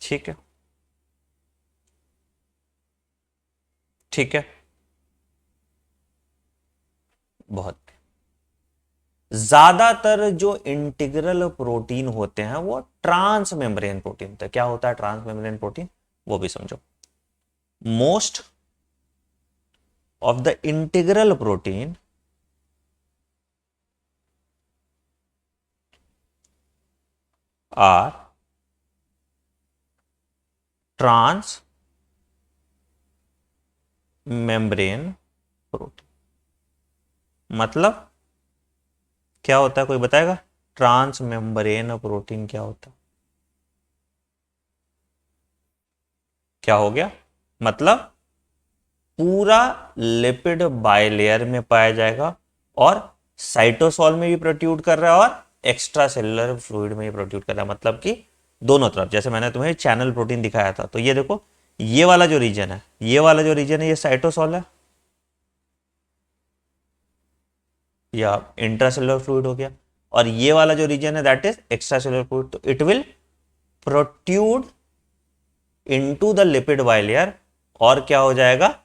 ठीक है, ठीक है। बहुत ज्यादातर जो इंटीग्रल प्रोटीन होते हैं वो ट्रांस मेम्ब्रेन प्रोटीन होते हैं। क्या होता है ट्रांस मेम्ब्रेन प्रोटीन, वो भी समझो। Most of the integral protein are trans membrane protein। मतलब क्या होता है, कोई बताएगा? ट्रांस मेम्ब्रेन प्रोटीन क्या होता है? क्या हो गया? मतलब पूरा लिपिड बाइलेयर में पाया जाएगा और साइटोसोल में भी प्रोट्यूड कर रहा है और एक्स्ट्रा सेलुलर फ्लूइड में भी प्रोट्यूड कर रहा है। मतलब कि दोनों तरफ, जैसे मैंने तुम्हें चैनल प्रोटीन दिखाया था, तो ये देखो, ये वाला जो रीजन है, ये वाला जो रीजन है, ये साइटोसोल है या इंट्रासेलुलर फ्लूइड हो गया, और ये वाला जो रीजन है that is extracellular fluid. तो it will protrude into the lipid bilayer और क्या हो जाएगा,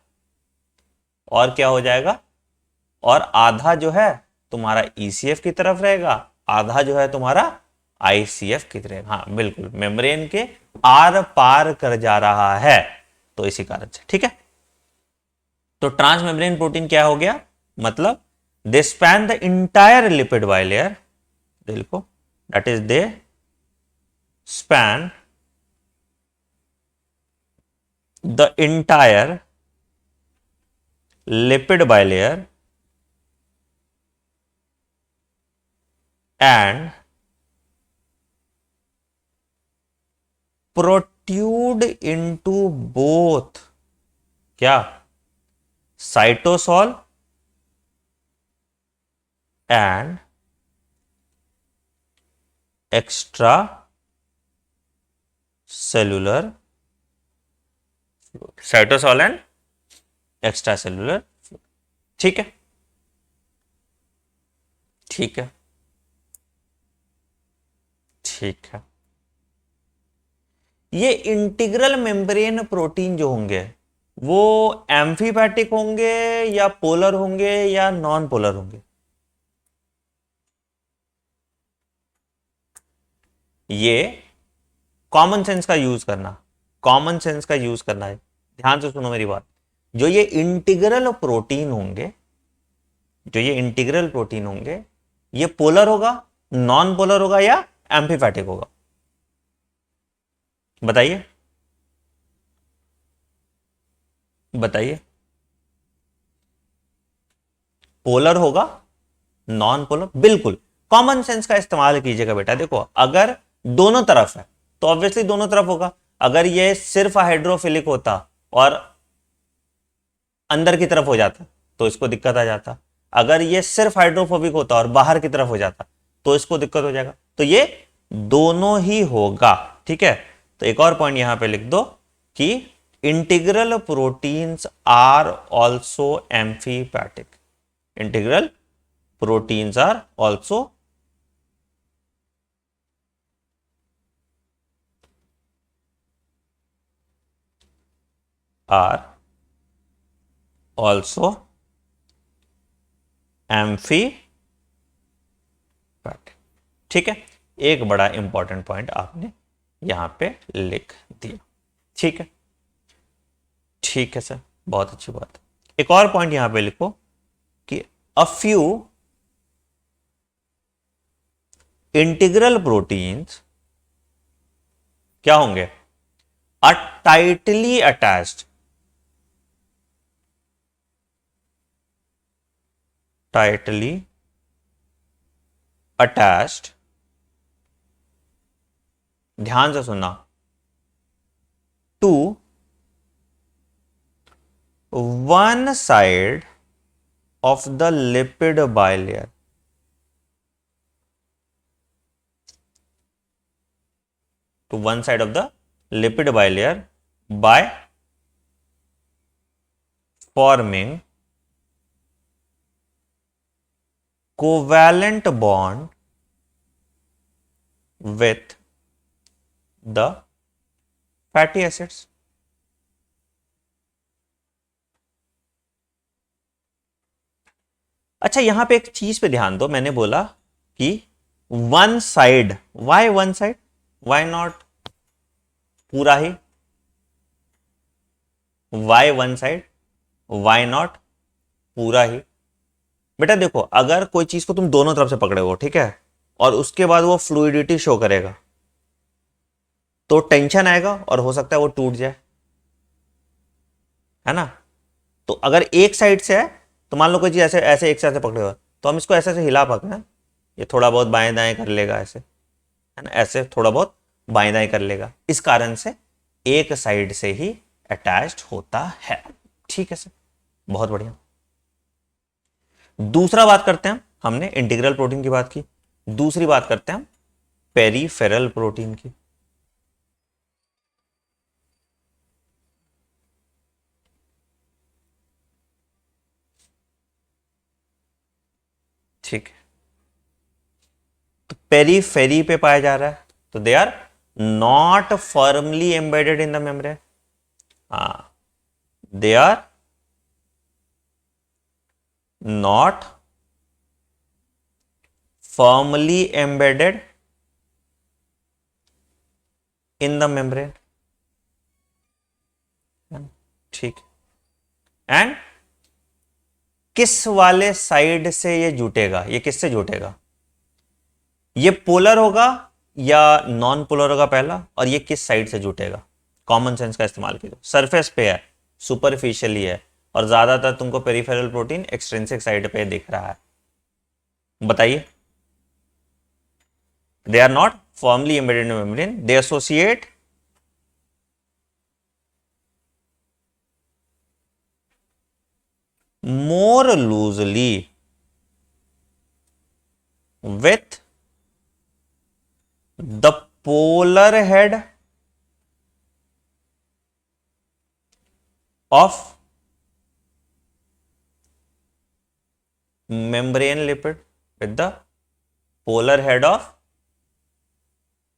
और क्या हो जाएगा, और आधा जो है तुम्हारा ईसीएफ की तरफ रहेगा, आधा जो है तुम्हारा आईसीएफ की तरफ। हाँ बिल्कुल, मेम्ब्रेन के आर पार कर जा रहा है, तो इसी कारण से, ठीक है। तो ट्रांस मेम्ब्रेन प्रोटीन क्या हो गया, मतलब they span the entire lipid bilayer, देखो that is they span the entire lipid bilayer and protrude into both क्या, cytosol and extracellular, cytosol and extracellular, ठीक है, ठीक है, ठीक है। ये इंटीग्रल मेम्ब्रेन प्रोटीन जो होंगे वो एम्फीपैथिक होंगे या पोलर होंगे या नॉन पोलर होंगे? ये कॉमन सेंस का यूज करना, कॉमन सेंस का यूज करना है, ध्यान से सुनो मेरी बात। जो ये इंटीग्रल प्रोटीन होंगे, जो ये इंटीग्रल प्रोटीन होंगे, ये पोलर होगा, नॉन पोलर होगा या एम्फीपैथिक होगा? बताइए, बताइए। पोलर होगा, नॉन पोलर, बिल्कुल। कॉमन सेंस का इस्तेमाल कीजिएगा बेटा। देखो अगर दोनों तरफ है तो ऑब्वियसली दोनों तरफ होगा। अगर ये सिर्फ हाइड्रोफिलिक होता और अंदर की तरफ हो जाता तो इसको दिक्कत आ जाता। अगर ये सिर्फ हाइड्रोफोबिक होता और बाहर की तरफ हो जाता तो इसको दिक्कत हो जाएगा। तो ये दोनों ही होगा, ठीक है। तो एक और पॉइंट यहां पे लिख दो कि integral proteins are also amphipathic. Integral proteins are also are also amphipathic, ठीक है। एक बड़ा इंपॉर्टेंट पॉइंट आपने यहां पे लिख दिया, ठीक है। ठीक है सर, बहुत अच्छी बात। एक और पॉइंट यहां पे लिखो कि अ फ्यू इंटीग्रल प्रोटीन्स क्या होंगे, uh tightly attached, tightly attached, ध्यान से सुनना, to one side of the lipid bilayer, to one side of the lipid bilayer by forming covalent bond with the fatty acids। अच्छा, यहां पे एक चीज पे ध्यान दो, मैंने बोला कि one side, why one side, why not पूरा ही, why one side, why not पूरा ही। बेटा देखो, अगर कोई चीज को तुम दोनों तरफ से पकड़े हो, ठीक है, और उसके बाद वो फ्लूइडिटी शो करेगा तो टेंशन आएगा और हो सकता है वो टूट जाए, है ना। तो अगर एक साइड से है तो मान लो कोई चीज ऐसे ऐसे एक साइड से पकड़े हुआ तो हम इसको ऐसे ऐसे हिला पाते हैं, ये थोड़ा बहुत बाएं दाएं कर लेगा ऐसे, है ना, ऐसे थोड़ा बहुत बाएं दाएं कर लेगा, इस कारण से एक साइड से ही अटैच्ड होता है, ठीक है सर, बहुत बढ़िया। दूसरा बात करते हैं, हमने इंटीग्रल प्रोटीन की बात की, दूसरी बात करते हैं हम पेरीफेरल प्रोटीन की। ठीक है, तो पेरीफेरी पे पाया जा रहा है, तो they are not firmly embedded in the membrane. हाँ, they are not firmly embedded in the membrane, ठीक। एंड किस वाले साइड से ये जुटेगा, ये किससे जुटेगा, ये पोलर होगा या नॉन पोलर होगा पहला, और ये किस साइड से जुटेगा, कॉमन सेंस का इस्तेमाल कीजिए। सरफेस पे है, सुपरफिशियली है, और ज्यादातर तुमको पेरिफेरल प्रोटीन एक्सट्रिंसिक साइड पे दिख रहा है, बताइए। They are not firmly embedded in the membrane. They associate more loosely with the polar head of membrane lipid, with the polar head of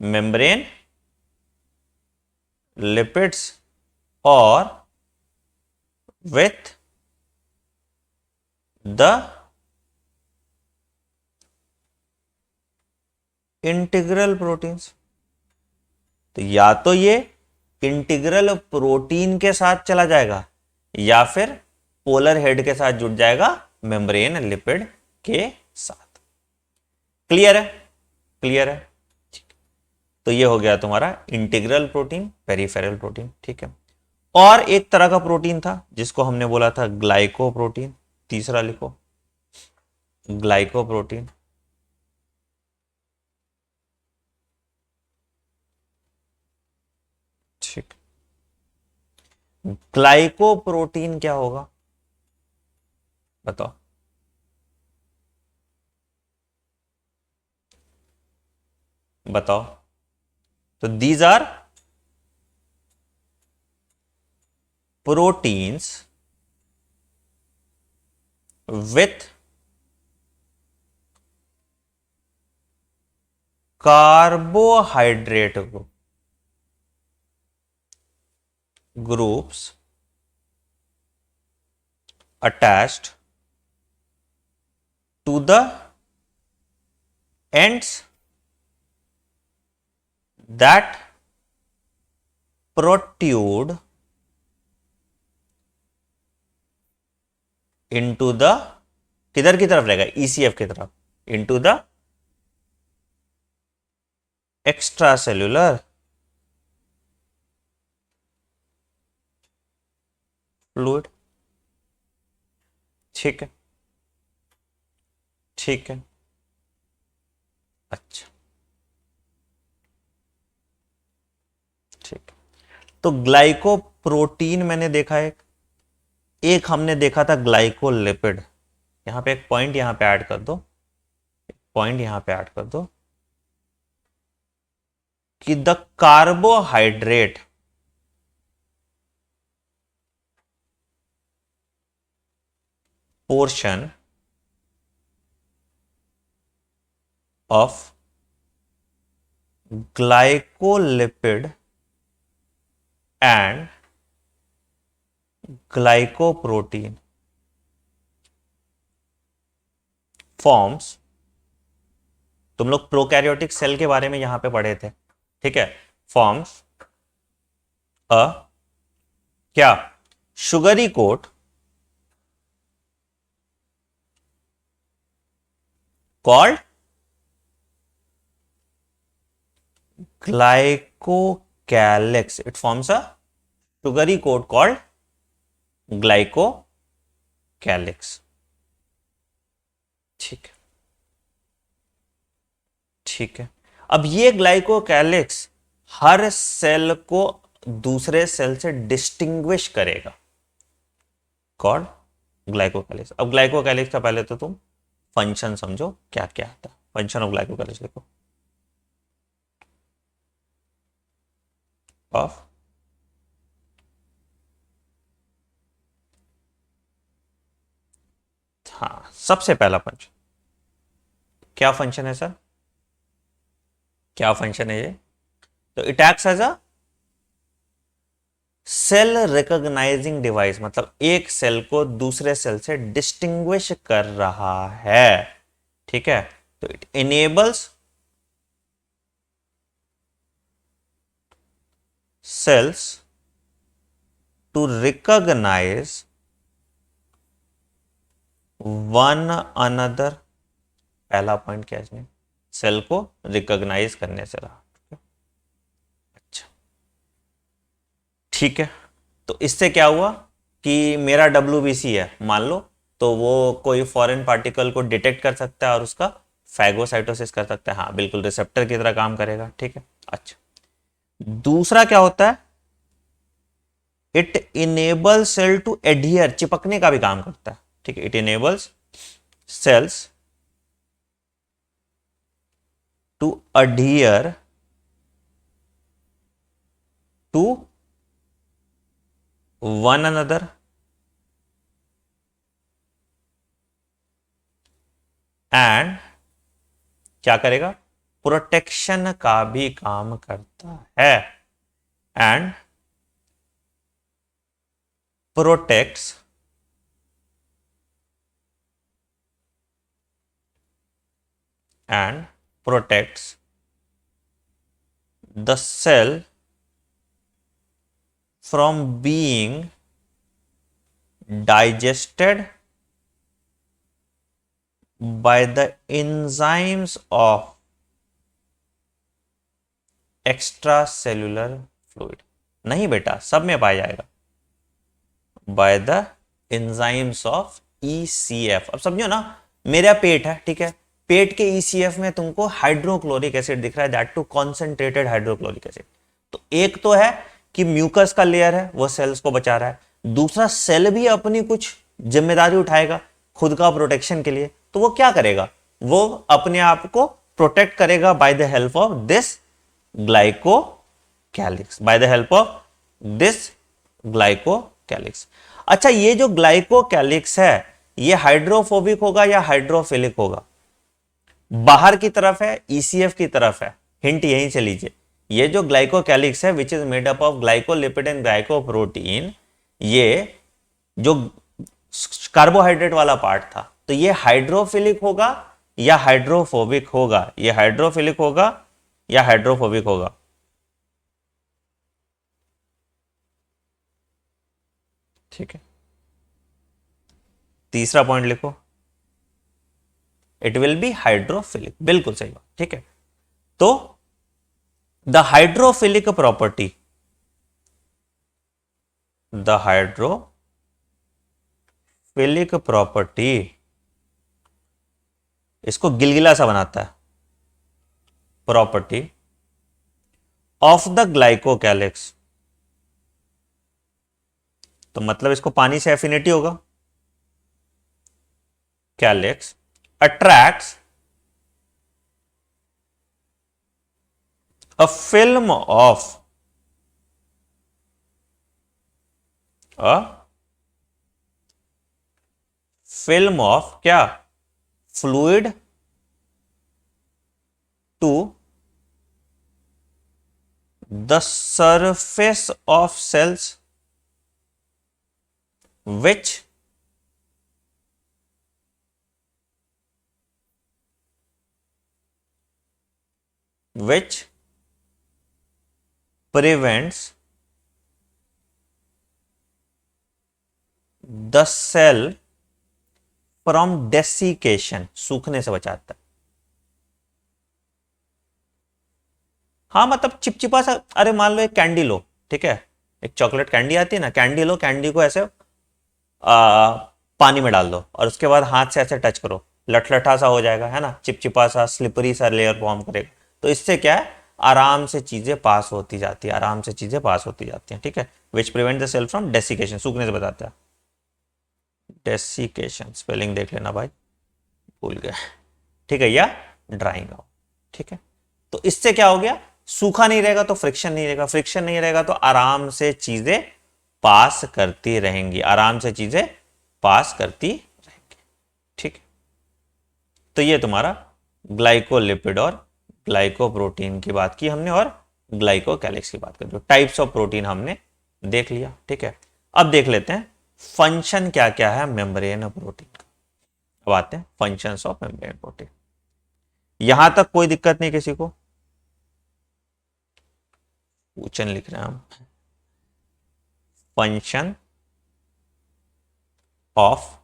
membrane lipids, or with the integral proteins. तो या तो ये integral protein के साथ चला जाएगा या फिर पोलर हेड के साथ जुड़ जाएगा मेम्ब्रेन लिपिड के साथ। क्लियर है, क्लियर है, तो ये हो गया तुम्हारा इंटीग्रल प्रोटीन, पेरिफेरल प्रोटीन, ठीक है। और एक तरह का प्रोटीन था जिसको हमने बोला था ग्लाइकोप्रोटीन, तीसरा लिखो, ग्लाइकोप्रोटीन। ठीक, ग्लाइकोप्रोटीन क्या होगा, बताओ। बताओ। तो these are proteins with carbohydrate groups attached to the ends that protrude into the, किधर की तरफ रहेगा, ECF की तरफ, into the extracellular fluid। ठीक है, ठीक है, अच्छा, ठीक। तो ग्लाइकोप्रोटीन मैंने देखा एक, एक हमने देखा था ग्लाइकोलिपिड। यहां पे एक पॉइंट यहां पे ऐड कर दो, पॉइंट यहां पे ऐड कर दो कि the carbohydrate portion of glycolipid and glycoprotein forms, तुम लोग प्रोकैरियोटिक सेल के बारे में यहां पे पढ़े थे, ठीक है, फॉर्म्स अ क्या, sugary coat called glycocalyx। It forms a sugary coat called glycocalyx। ठीक है, ठीक है। अब ये ग्लाइकोकैलिक्स हर सेल को दूसरे सेल से डिस्टिंग्विश करेगा, कॉल्ड ग्लाइकोकैलिक्स। अब ग्लाइकोकैलिक्स का पहले तो तुम फंक्शन समझो क्या क्या आता है। फंक्शन ऑफ ग्लाइकोकैलिक्स देखो, ऑफ हाँ, सबसे पहला फंक्शन क्या फंक्शन है सर, क्या फंक्शन है ये, तो it acts as a cell recognising device, मतलब एक सेल को दूसरे सेल से डिस्टिंग्विश कर रहा है, ठीक है। तो it enables cells to recognise one another. पहला पॉइंट क्या है, सेल को रिकॉग्नाइज करने से रहा, अच्छा, ठीक है। तो इससे क्या हुआ कि मेरा WBC है मान लो, तो वो कोई फॉरेन पार्टिकल को डिटेक्ट कर सकता है और उसका फैगोसाइटोसिस कर सकता है, हाँ बिल्कुल रिसेप्टर की तरह काम करेगा, ठीक है। अच्छा, दूसरा क्या होता है, it enable cell to adhere, चिपकने का भी काम करता है, ठीक है। It enables cells to adhere to one another and क्या करेगा, प्रोटेक्शन का भी काम करता है, and protects and protects the cell from being digested by the enzymes of extracellular fluid। नहीं बेटा, सब में पाया जाएगा, by the enzymes of ECF। अब समझो ना, मेरा पेट है, ठीक है, पेट के ECF में तुमको हाइड्रोक्लोरिक एसिड दिख रहा है, that too concentrated hydrochloric acid. तो एक तो है कि म्यूकस का लेयर है, वो सेल्स को बचा रहा है, दूसरा सेल भी अपनी कुछ जिम्मेदारी उठाएगा खुद का प्रोटेक्शन के लिए, तो वो क्या करेगा, वो अपने आप को प्रोटेक्ट करेगा by the help of this glycocalyx, by the help of this glycocalyx. अच्छा, ये जो ग्लाइकोकैलिक्स है ये हाइड्रोफोबिक होगा या हाइड्रोफिलिक होगा? बाहर की तरफ है, ईसीएफ की तरफ है, हिंट यहीं से लीजिए। ये जो ग्लाइकोकैलिक्स है which is made up of glycolipid and glycoprotein, ये जो कार्बोहाइड्रेट वाला पार्ट था, तो ये हाइड्रोफिलिक होगा या हाइड्रोफोबिक होगा? ये हाइड्रोफिलिक होगा या हाइड्रोफोबिक होगा? ठीक है, तीसरा पॉइंट लिखो, इट विल बी हाइड्रोफिलिक, बिल्कुल सही बात। ठीक है, तो the hydrophilic property, the hydrophilic property इसको गिलगिला सा बनाता है, प्रॉपर्टी ऑफ द ग्लाइकोकैलिक्स, तो मतलब इसको पानी से एफिनिटी होगा, calyx attracts a film of a film of क्या, fluid to the surface of cells which prevents the cell from desiccation, सूखने से बचाता है। हाँ मतलब चिपचिपा सा, अरे मान लो एक कैंडी लो, ठीक है, एक चॉकलेट कैंडी आती है ना, कैंडी लो, कैंडी को ऐसे पानी में डाल दो और उसके बाद हाथ से ऐसे टच करो, लटलटा सा हो जाएगा, है ना, चिपचिपा सा स्लिपरी सा लेयर फॉर्म करेगा। तो इससे क्या है, आराम से चीजें पास होती जाती है, आराम से चीजें पास होती जाती हैं। ठीक है, which prevent the cell from desiccation, सूखने से बताता है। डेसिकेशन स्पेलिंग देख लेना भाई, भूल गए। ठीक है, या ड्राइंग आउट। ठीक है, तो इससे क्या हो गया, सूखा नहीं रहेगा तो फ्रिक्शन नहीं रहेगा, फ्रिक्शन नहीं रहेगा तो आराम से चीजें पास करती रहेंगी, आराम से चीजें पास करती रहेंगी। ठीक है, तो ये तुम्हारा ग्लाइकोलिपिड और ग्लाइकोप्रोटीन की बात की हमने, और ग्लाइकोकैलिक्स की बात कर, टाइप्स ऑफ प्रोटीन हमने देख लिया। ठीक है, अब देख लेते हैं फंक्शन क्या क्या है मेम्ब्रेन प्रोटीन का। अब आते हैं फंक्शंस ऑफ मेम्ब्रेन प्रोटीन। यहां तक कोई दिक्कत नहीं किसी को? क्वेश्चन लिख रहे हैं हम, function of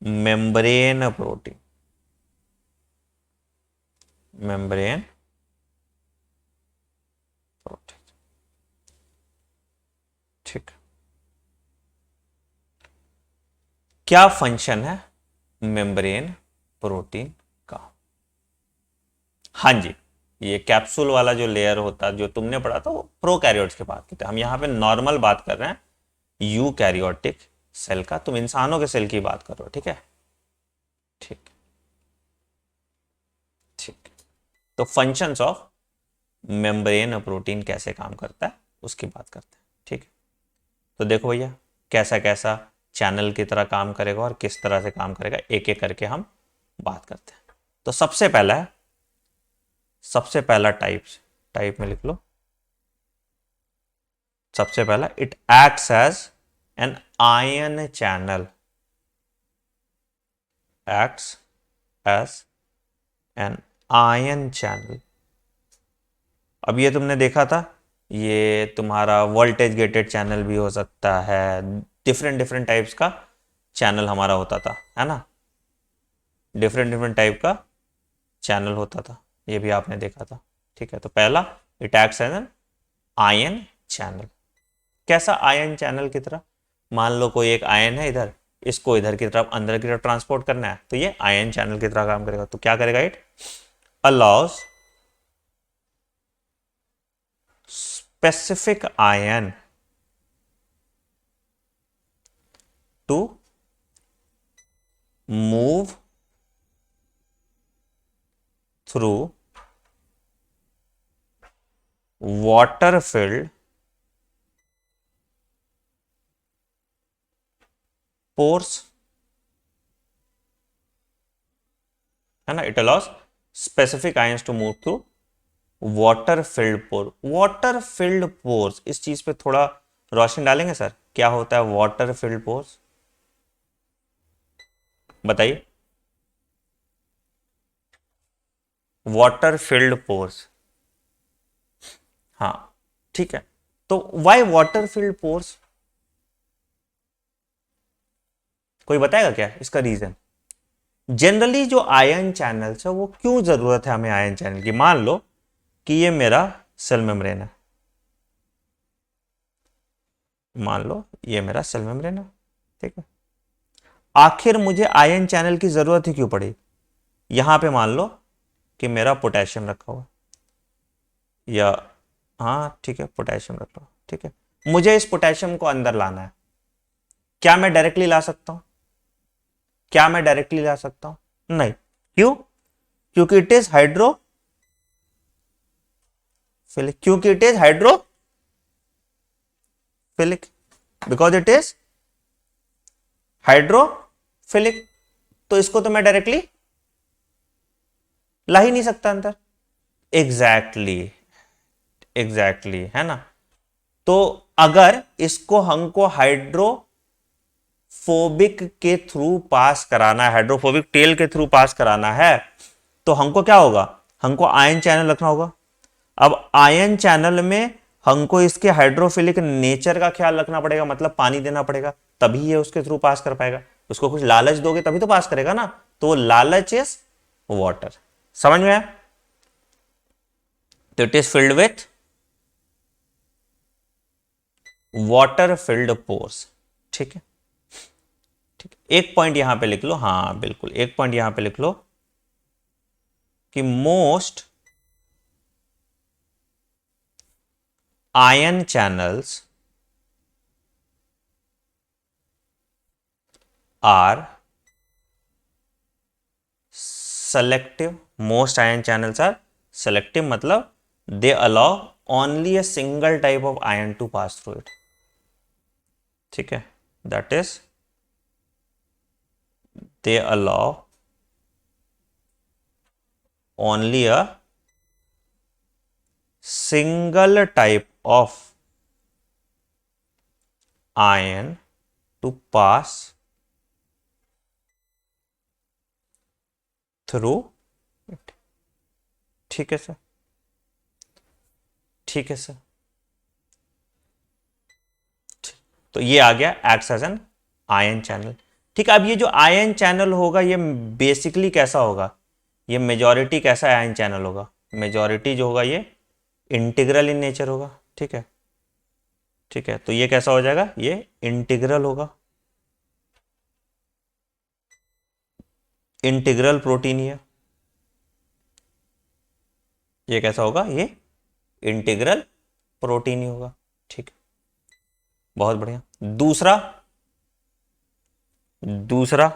membrane protein, membrane protein. ठीक, क्या फंक्शन है मेम्ब्रेन प्रोटीन का? हाँ जी, ये कैप्सूल वाला जो लेयर होता है जो तुमने पढ़ा था वो प्रोकैरियोट्स की बात करते हैं, हम यहाँ पे नॉर्मल बात कर रहे हैं यूकैरियोटिक सेल का, तुम इंसानों के सेल की बात कर रहे हो। ठीक है, ठीक, ठीक, तो फंक्शंस ऑफ मेम्ब्रेन प्रोटीन कैसे काम करता है उसकी बात करते हैं। ठीक है, तो देखो भैया कैसा कैसा चैनल की तरह काम करेगा और किस तरह से काम करेगा, एक एक करके हम बात करते हैं। तो सबसे पहला है, सबसे पहला टाइप में लिख लो, सबसे पहला it acts as an ion channel, acts as an ion channel. अब ये तुमने देखा था, ये तुम्हारा वोल्टेज गेटेड चैनल भी हो सकता है, डिफरेंट डिफरेंट टाइप्स का चैनल हमारा होता था, है ना, डिफरेंट डिफरेंट टाइप का चैनल होता था, ये भी आपने देखा था। ठीक है, तो पहला it acts as an ion channel. कैसा आयन चैनल की तरह, मान लो कोई एक आयन है इधर, इसको इधर की तरफ अंदर की तरफ ट्रांसपोर्ट करना है, तो ये आयन चैनल की तरह काम करेगा। तो क्या करेगा, it allows specific ion to move through water filled pores, है ना, it allows specific ions to move through water filled pore. Water filled pores, इस चीज पे थोड़ा रोशनी डालेंगे सर, क्या होता है वाटर फिल्ड पोर्स, बताइए। वाटर फिल्ड पोर्स, हाँ ठीक है। तो वाई वाटर फिल्ड पोर्स, कोई बताएगा क्या इसका रीजन? जनरली जो आयन चैनल्स है वो क्यों जरूरत है हमें आयन चैनल की? मान लो कि ये मेरा सेल मेम्ब्रेन है, मान लो ये मेरा सेल मेम्ब्रेन है, ठीक है। आखिर मुझे आयन चैनल की जरूरत ही क्यों पड़ी? यहां पे मान लो कि मेरा पोटेशियम रखा हुआ, या हाँ ठीक है पोटेशियम रखा हुआ, ठीक है। मुझे इस पोटेशियम को अंदर लाना है, क्या मैं डायरेक्टली ला सकता हूं? क्या मैं डायरेक्टली ला सकता हूं? नहीं। क्यों? क्योंकि इट इज हाइड्रोफिलिक, क्योंकि it is hydrophilic, because it is hydrophilic. तो इसको तो मैं डायरेक्टली ला ही नहीं सकता अंदर। एग्जैक्टली एग्जैक्टली, है ना। तो अगर इसको हमको हाइड्रोफोबिक के थ्रू पास कराना है, हाइड्रोफोबिक टेल के थ्रू पास कराना है, तो हमको क्या होगा? हमको आयन चैनल रखना होगा। अब आयन चैनल में हमको इसके हाइड्रोफिलिक नेचर का ख्याल रखना पड़ेगा, मतलब पानी देना पड़ेगा, तभी ये उसके थ्रू पास कर पाएगा। उसको कुछ लालच दोगे तभी तो पास करेगा ना, तो वो लालच इज वाटर। समझ में आया? तो it is filled with water filled pores, ठीक है। ठीक है, एक पॉइंट यहां पे लिख लो, हाँ बिल्कुल एक पॉइंट यहां पे लिख लो कि most ion channels are selective, most ion channels are selective, मतलब they allow only a single type of ion to pass through it, ठीक है। that is they allow only a single type of ion to pass through it, ठीक है sir, ठीक है sir. तो ये आ गया acts as an ion channel, ठीक है। अब ये जो आयन चैनल होगा ये बेसिकली कैसा होगा? ये मेजॉरिटी कैसा आयन चैनल होगा? मेजॉरिटी जो होगा ये इंटीग्रल इन नेचर होगा, ठीक है। ठीक है, तो ये कैसा हो जाएगा? ये इंटीग्रल होगा, इंटीग्रल प्रोटीन ही है। ये कैसा होगा? ये इंटीग्रल प्रोटीन ही होगा, ठीक है। बहुत बढ़िया। दूसरा, दूसरा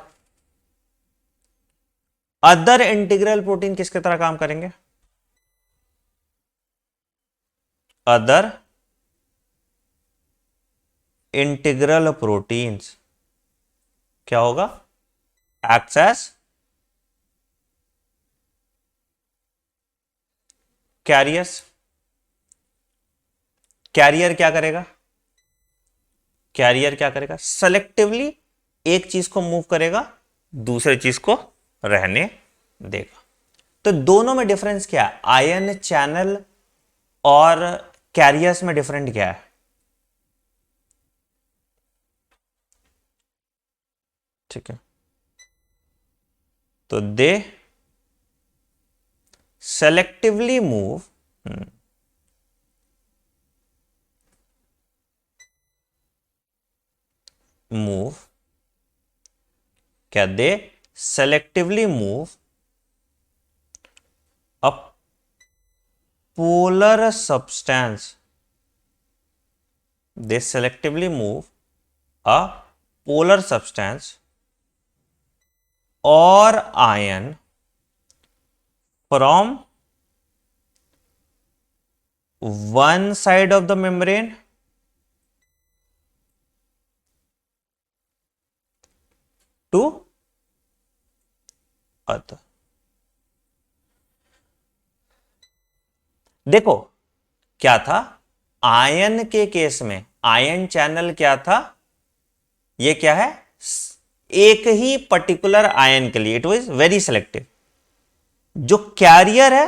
अदर इंटीग्रल प्रोटीन किसके तरह काम करेंगे? अदर इंटीग्रल प्रोटीन्स क्या होगा? Acts as carriers. कैरियर क्या करेगा? कैरियर क्या करेगा? सेलेक्टिवली एक चीज को मूव करेगा, दूसरे चीज को रहने देगा। तो दोनों में डिफरेंस क्या है? आयन चैनल और कैरियर्स में डिफरेंट क्या है? ठीक है, तो दे selectively move क्या? दे selectively move a polar substance, they selectively move a polar substance or ion from one side of the membrane to other. देखो क्या था, आयन के केस में आयन चैनल क्या था, ये क्या है, एक ही पर्टिकुलर आयन के लिए इट वाज वेरी सेलेक्टिव। जो कैरियर है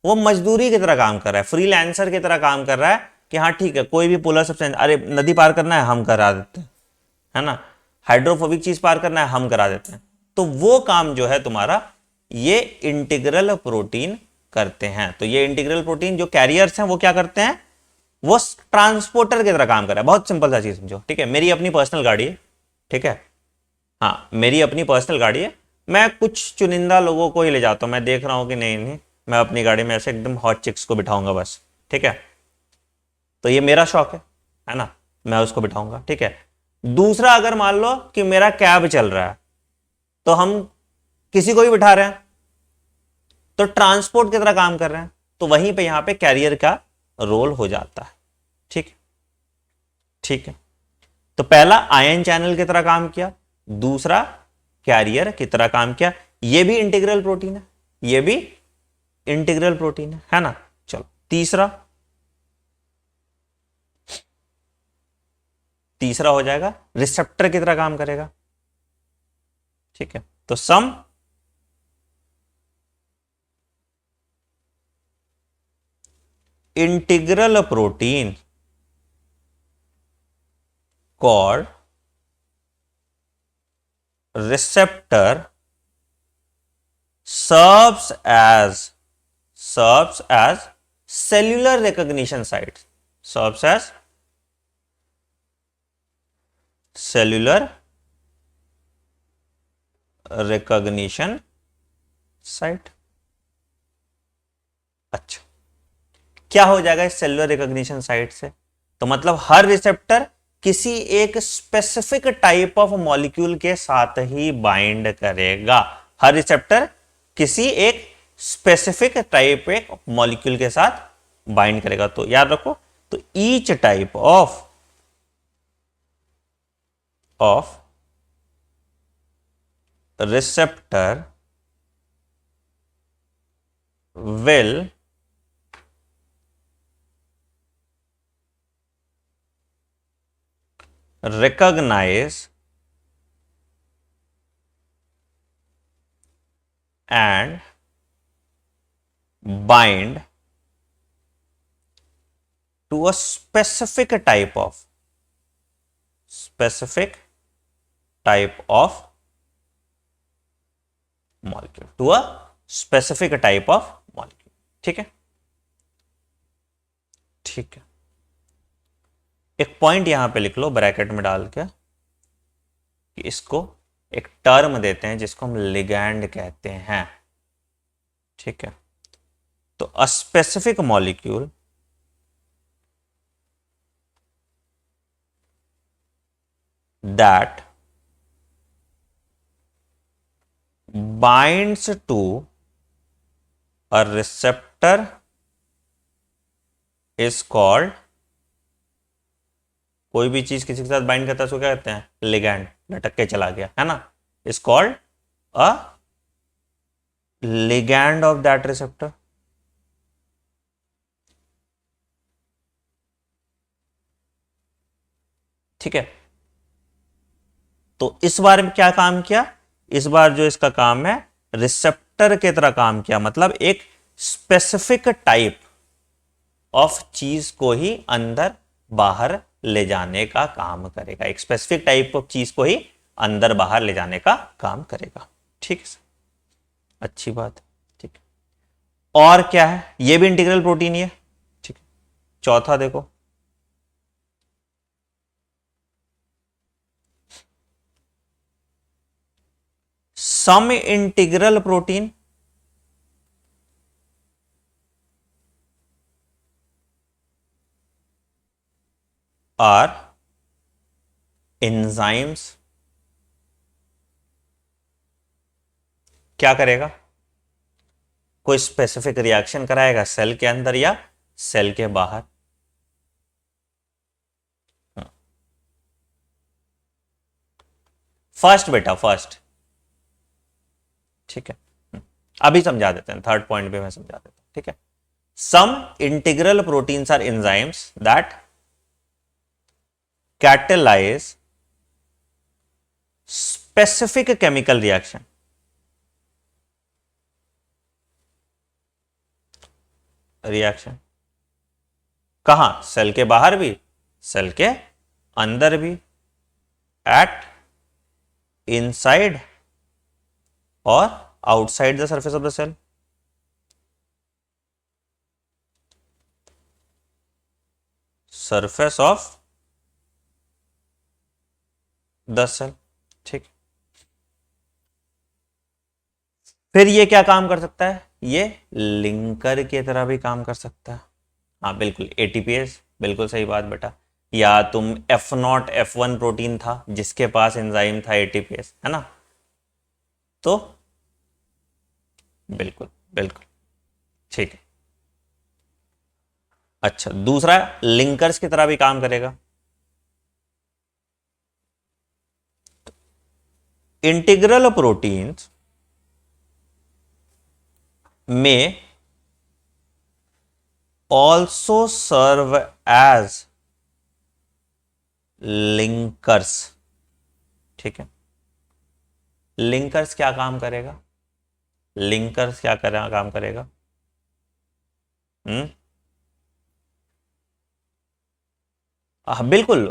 वो मजदूरी की तरह काम कर रहा है, फ्रीलांसर की तरह काम कर रहा है कि हाँ ठीक है, कोई भी पोलर सब्सटेंस, अरे नदी पार करना है हम करा देते हैं, है ना, हाइड्रोफोबिक चीज पार करना है हम करा देते हैं। तो वो काम जो है तुम्हारा, ये इंटीग्रल प्रोटीन करते हैं। तो ये इंटीग्रल प्रोटीन जो कैरियर्स हैं वो क्या करते हैं, वो ट्रांसपोर्टर की तरह काम कर रहा है। बहुत सिंपल सा चीज समझो, ठीक है, मेरी अपनी पर्सनल गाड़ी है, ठीक है, हाँ मेरी अपनी पर्सनल गाड़ी है, मैं कुछ चुनिंदा लोगों को ही ले जाता हूँ, मैं देख रहा हूँ कि नहीं नहीं मैं अपनी गाड़ी में ऐसे एकदम हॉट चिक्स को बिठाऊंगा बस, ठीक है, तो ये मेरा शौक है ना, मैं उसको बिठाऊंगा, ठीक है। दूसरा, अगर मान लो कि मेरा कैब चल रहा है, तो हम किसी को भी बिठा रहे हैं, तो ट्रांसपोर्ट की तरह काम कर रहे हैं, तो वहीं पे यहां पे कैरियर का रोल हो जाता है, ठीक है, ठीक है। तो पहला आयन चैनल की तरह काम किया, दूसरा कैरियर की तरह काम किया, ये भी इंटीग्रल प्रोटीन है, ये भी इंटीग्रल प्रोटीन है ना। चलो तीसरा, तीसरा हो जाएगा रिसेप्टर की तरह काम करेगा, ठीक है। तो some integral protein called receptor serves as cellular recognition site, serves as cellular recognition site। अच्छा, क्या हो जाएगा इस सेलुलर रिकॉग्निशन साइट से, तो मतलब हर रिसेप्टर किसी एक स्पेसिफिक टाइप ऑफ मॉलिक्यूल के साथ ही बाइंड करेगा, हर रिसेप्टर किसी एक स्पेसिफिक टाइप ऑफ मॉलिक्यूल के साथ बाइंड करेगा। तो याद रखो, तो each type of receptor will recognize and bind to a specific type of molecule, to a specific type of molecule, ठीक है, ठीक है। एक पॉइंट यहां पे लिख लो ब्रैकेट में डाल के कि इसको एक टर्म देते हैं जिसको हम लिगैंड कहते हैं, ठीक है। तो a specific molecule that binds to a receptor is called, कोई भी चीज किसी के साथ बाइंड करता है उसको क्या कहते हैं, लिगैंड, लटक के चला गया, है ना, is called a ligand of that receptor. ठीक है, तो इस बार में क्या काम किया, इस बार जो इसका काम है रिसेप्टर की तरह काम किया, मतलब एक स्पेसिफिक टाइप ऑफ चीज को ही अंदर बाहर ले जाने का काम करेगा, एक स्पेसिफिक टाइप ऑफ चीज को ही अंदर बाहर ले जाने का काम करेगा, ठीक है, अच्छी बात है, ठीक है। और क्या है, ये भी इंटीग्रल प्रोटीन ही है, ठीक है। चौथा देखो, सम इंटीग्रल प्रोटीन आर enzymes क्या करेगा? कोई स्पेसिफिक रिएक्शन कराएगा सेल के अंदर या सेल के बाहर? फर्स्ट बेटा, फर्स्ट। ठीक है, अभी समझा देते हैं, थर्ड पॉइंट पे मैं समझा देता हूं। ठीक है, some integral proteins are enzymes that catalyze specific chemical reaction। Reaction कहां? सेल के बाहर भी, सेल के अंदर भी, एट, इनसाइड और outside the surface of the cell. Surface of the cell. ठीक, फिर ये क्या काम कर सकता है? ये लिंकर की तरह भी काम कर सकता है। हाँ बिल्कुल, एटीपीएस, बिल्कुल सही बात बेटा। या तुम F0 F1 प्रोटीन था जिसके पास एंजाइम था एटीपीएस, है ना? तो बिल्कुल बिल्कुल ठीक है। अच्छा, दूसरा लिंकर्स की तरह भी काम करेगा। इंटीग्रल प्रोटीन्स में also serve as linkers। ठीक है, लिंकर्स क्या काम करेगा? लिंकर्स क्या काम करेगा? बिल्कुल,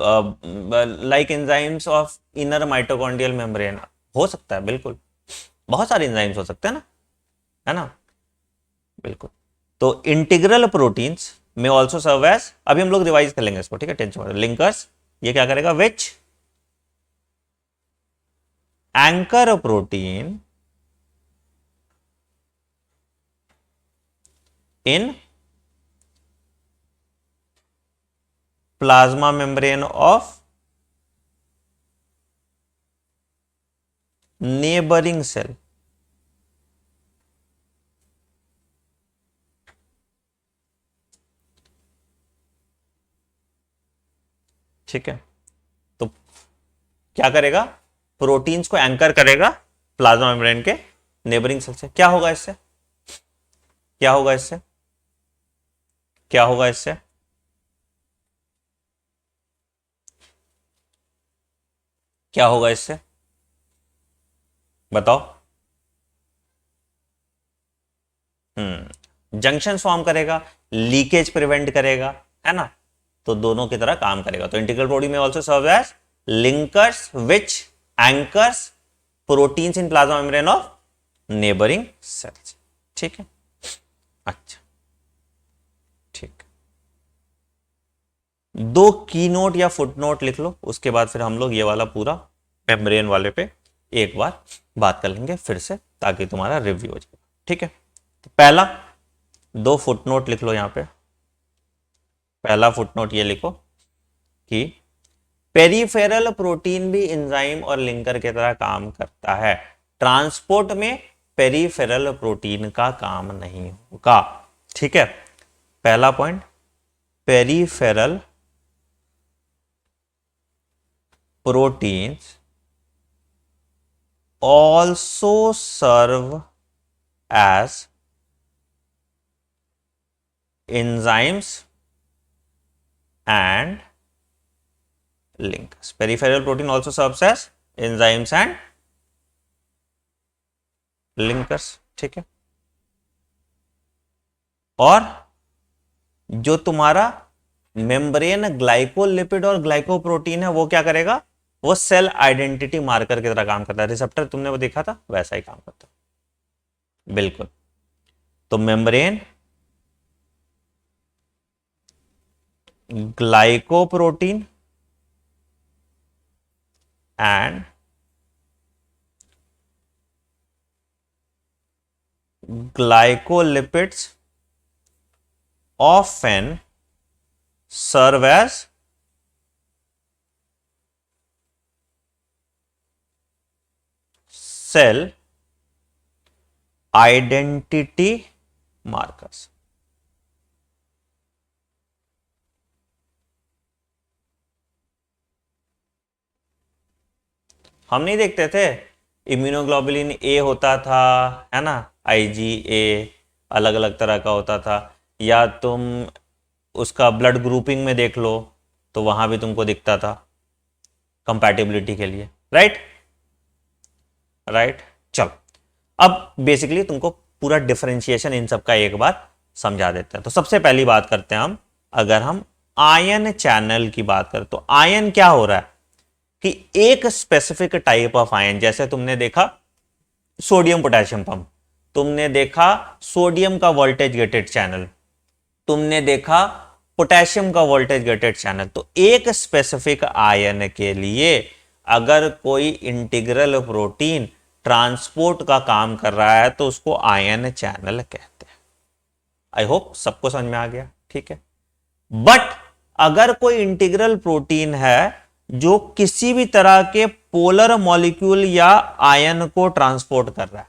like enzymes of inner mitochondrial membrane हो सकता है, बिल्कुल बहुत सारे एंजाइम्स हो सकते हैं ना, है ना? बिल्कुल। तो इंटीग्रल प्रोटीन्स में ऑल्सो सर्व एज, अभी हम लोग रिवाइज कर लेंगे इसको, ठीक है, टेंशन मत। लिंकर्स ये क्या करेगा? Which anchor protein in plasma membrane of neighbouring cell. ठीक है, तो क्या करेगा? प्रोटीन्स को एंकर करेगा प्लाज्मा मेम्ब्रेन के नेबरिंग सेल से। क्या होगा इससे? क्या होगा इससे? क्या होगा इससे? क्या होगा इससे? बताओ। जंक्शन फॉर्म करेगा, लीकेज प्रिवेंट करेगा, है ना? तो दोनों की तरह काम करेगा। तो इंटीग्रल प्रोटीन में also serve as linkers which anchors proteins in plasma membrane of neighbouring cells. ठीक है, अच्छा ठीक। दो की नोट या फुट नोट लिख लो, उसके बाद फिर हम लोग ये वाला पूरा मेम्ब्रेन वाले पे एक बार बात कर लेंगे फिर से, ताकि तुम्हारा रिव्यू हो जाए। ठीक है, तो पहला, दो फुट नोट लिख लो यहां पे। पहला फुट नोट ये लिखो कि पेरिफेरल प्रोटीन भी एंजाइम और लिंकर की तरह काम करता है। ट्रांसपोर्ट में पेरिफेरल प्रोटीन का काम नहीं होगा। ठीक है, पहला point, peripheral proteins also serve as enzymes and linkers। Peripheral protein also serves as enzymes and linkers। ठीक है, और जो तुम्हारा मेम्ब्रेन ग्लाइकोलिपिड और ग्लाइकोप्रोटीन है वो क्या करेगा? वो सेल आइडेंटिटी मार्कर की तरह काम करता है। रिसेप्टर तुमने वो देखा था, वैसा ही काम करता है, बिल्कुल। तो membrane glycoprotein and glycolipids often serve as cell identity markers. हम नहीं देखते थे इम्यूनोग्लोबुलिन ए होता था, है ना, IgA अलग अलग तरह का होता था, या तुम उसका ब्लड ग्रुपिंग में देख लो तो वहां भी तुमको दिखता था कंपैटिबिलिटी के लिए, राइट राइट। चलो अब बेसिकली तुमको पूरा डिफरेंशिएशन इन सब का एक बार समझा देते हैं। तो सबसे पहली बात करते हैं हम, अगर हम आयन चैनल की बात करें तो आयन क्या हो रहा है कि एक स्पेसिफिक टाइप ऑफ आयन, जैसे तुमने देखा सोडियम पोटेशियम पंप, तुमने देखा सोडियम का वोल्टेज गेटेड चैनल, तुमने देखा पोटेशियम का वोल्टेज गेटेड चैनल। तो एक स्पेसिफिक आयन के लिए अगर कोई इंटीग्रल प्रोटीन ट्रांसपोर्ट का काम कर रहा है तो उसको आयन चैनल कहते हैं। आई होप सबको समझ में आ गया, ठीक है। बट अगर कोई इंटीग्रल प्रोटीन है जो किसी भी तरह के पोलर मॉलिक्यूल या आयन को ट्रांसपोर्ट कर रहा है,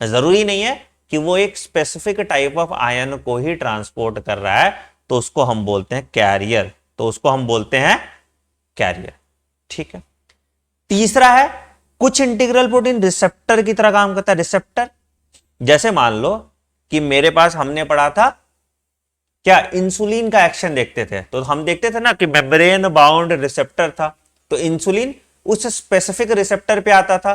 जरूरी नहीं है कि वो एक स्पेसिफिक टाइप ऑफ आयन को ही ट्रांसपोर्ट कर रहा है, तो उसको हम बोलते हैं कैरियर, तो उसको हम बोलते हैं कैरियर, ठीक है। तीसरा है कुछ इंटीग्रल प्रोटीन रिसेप्टर की तरह काम करता है। रिसेप्टर जैसे मान लो कि मेरे पास, हमने पढ़ा था क्या, इंसुलिन का एक्शन देखते थे, तो हम देखते थे ना कि मेम्ब्रेन बाउंड रिसेप्टर था, तो इंसुलिन उस स्पेसिफिक रिसेप्टर पे आता था,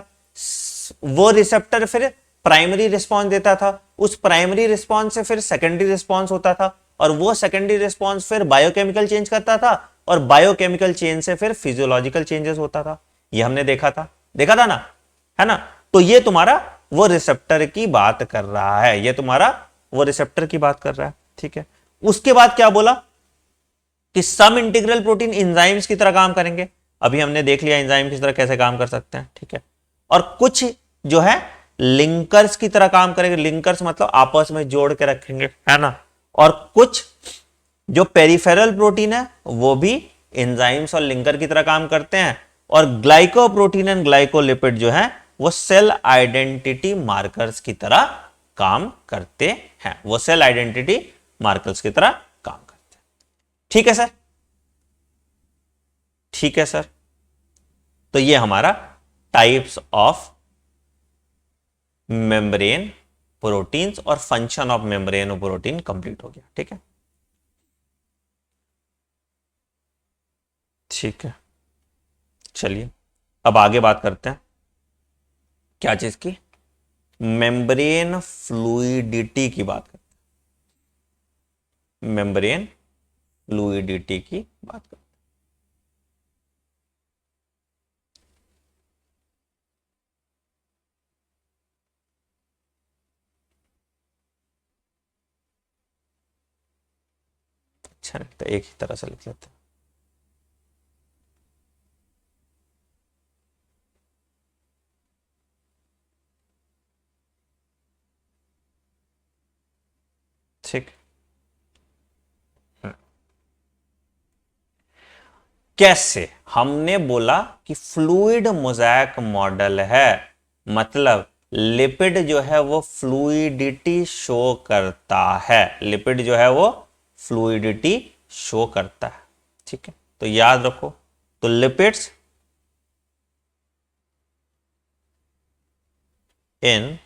वो रिसेप्टर फिर प्राइमरी रिस्पॉन्स देता था, उस प्राइमरी रिस्पॉन्स से फिर सेकेंडरी रिस्पॉन्स होता था, और वो सेकेंडरी रिस्पॉन्स फिर बायोकेमिकल चेंज करता था, और बायोकेमिकल चेंज से फिर फिजियोलॉजिकल चेंजेस होता था। ये हमने देखा था ना, है ना। तो ये तुम्हारा वो रिसेप्टर की बात कर रहा है, ये तुम्हारा वो रिसेप्टर की बात कर रहा है, ठीक है। उसके बाद क्या बोला कि सम इंटीग्रल प्रोटीन एंजाइम्स की तरह काम करेंगे, अभी हमने देख लिया एंजाइम की तरह कैसे काम कर सकते हैं, ठीक है। और कुछ जो है लिंकर्स की तरह काम करेंगे, लिंकर्स मतलब आपस में जोड़ के रखेंगे, है ना। और कुछ जो पेरिफेरल प्रोटीन है वो भी एंजाइम्स और लिंकर की तरह काम करते हैं, और ग्लाइकोप्रोटीन एंड ग्लाइकोलिपिड जो है वो सेल आइडेंटिटी मार्कर्स की तरह काम करते हैं, वो सेल आइडेंटिटी मार्कर्स की तरह काम करते हैं, ठीक है सर, ठीक है सर। तो ये हमारा टाइप्स ऑफ मेम्ब्रेन प्रोटीन्स और function of membrane protein complete हो गया, ठीक है, ठीक है। चलिए अब आगे बात करते हैं क्या चीज की, मेम्ब्रेन फ्लूइडिटी की बात करते हैं, मेम्ब्रेन फ्लूइडिटी की बात करते हैं। अच्छा लगता है, एक ही तरह से लिख लेते हैं, ठीक। कैसे, हमने बोला कि फ्लूइड मोज़ेक मॉडल है, मतलब लिपिड जो है वो फ्लूइडिटी शो करता है, लिपिड जो है वो फ्लूइडिटी शो करता है, ठीक है। तो याद रखो, तो lipids in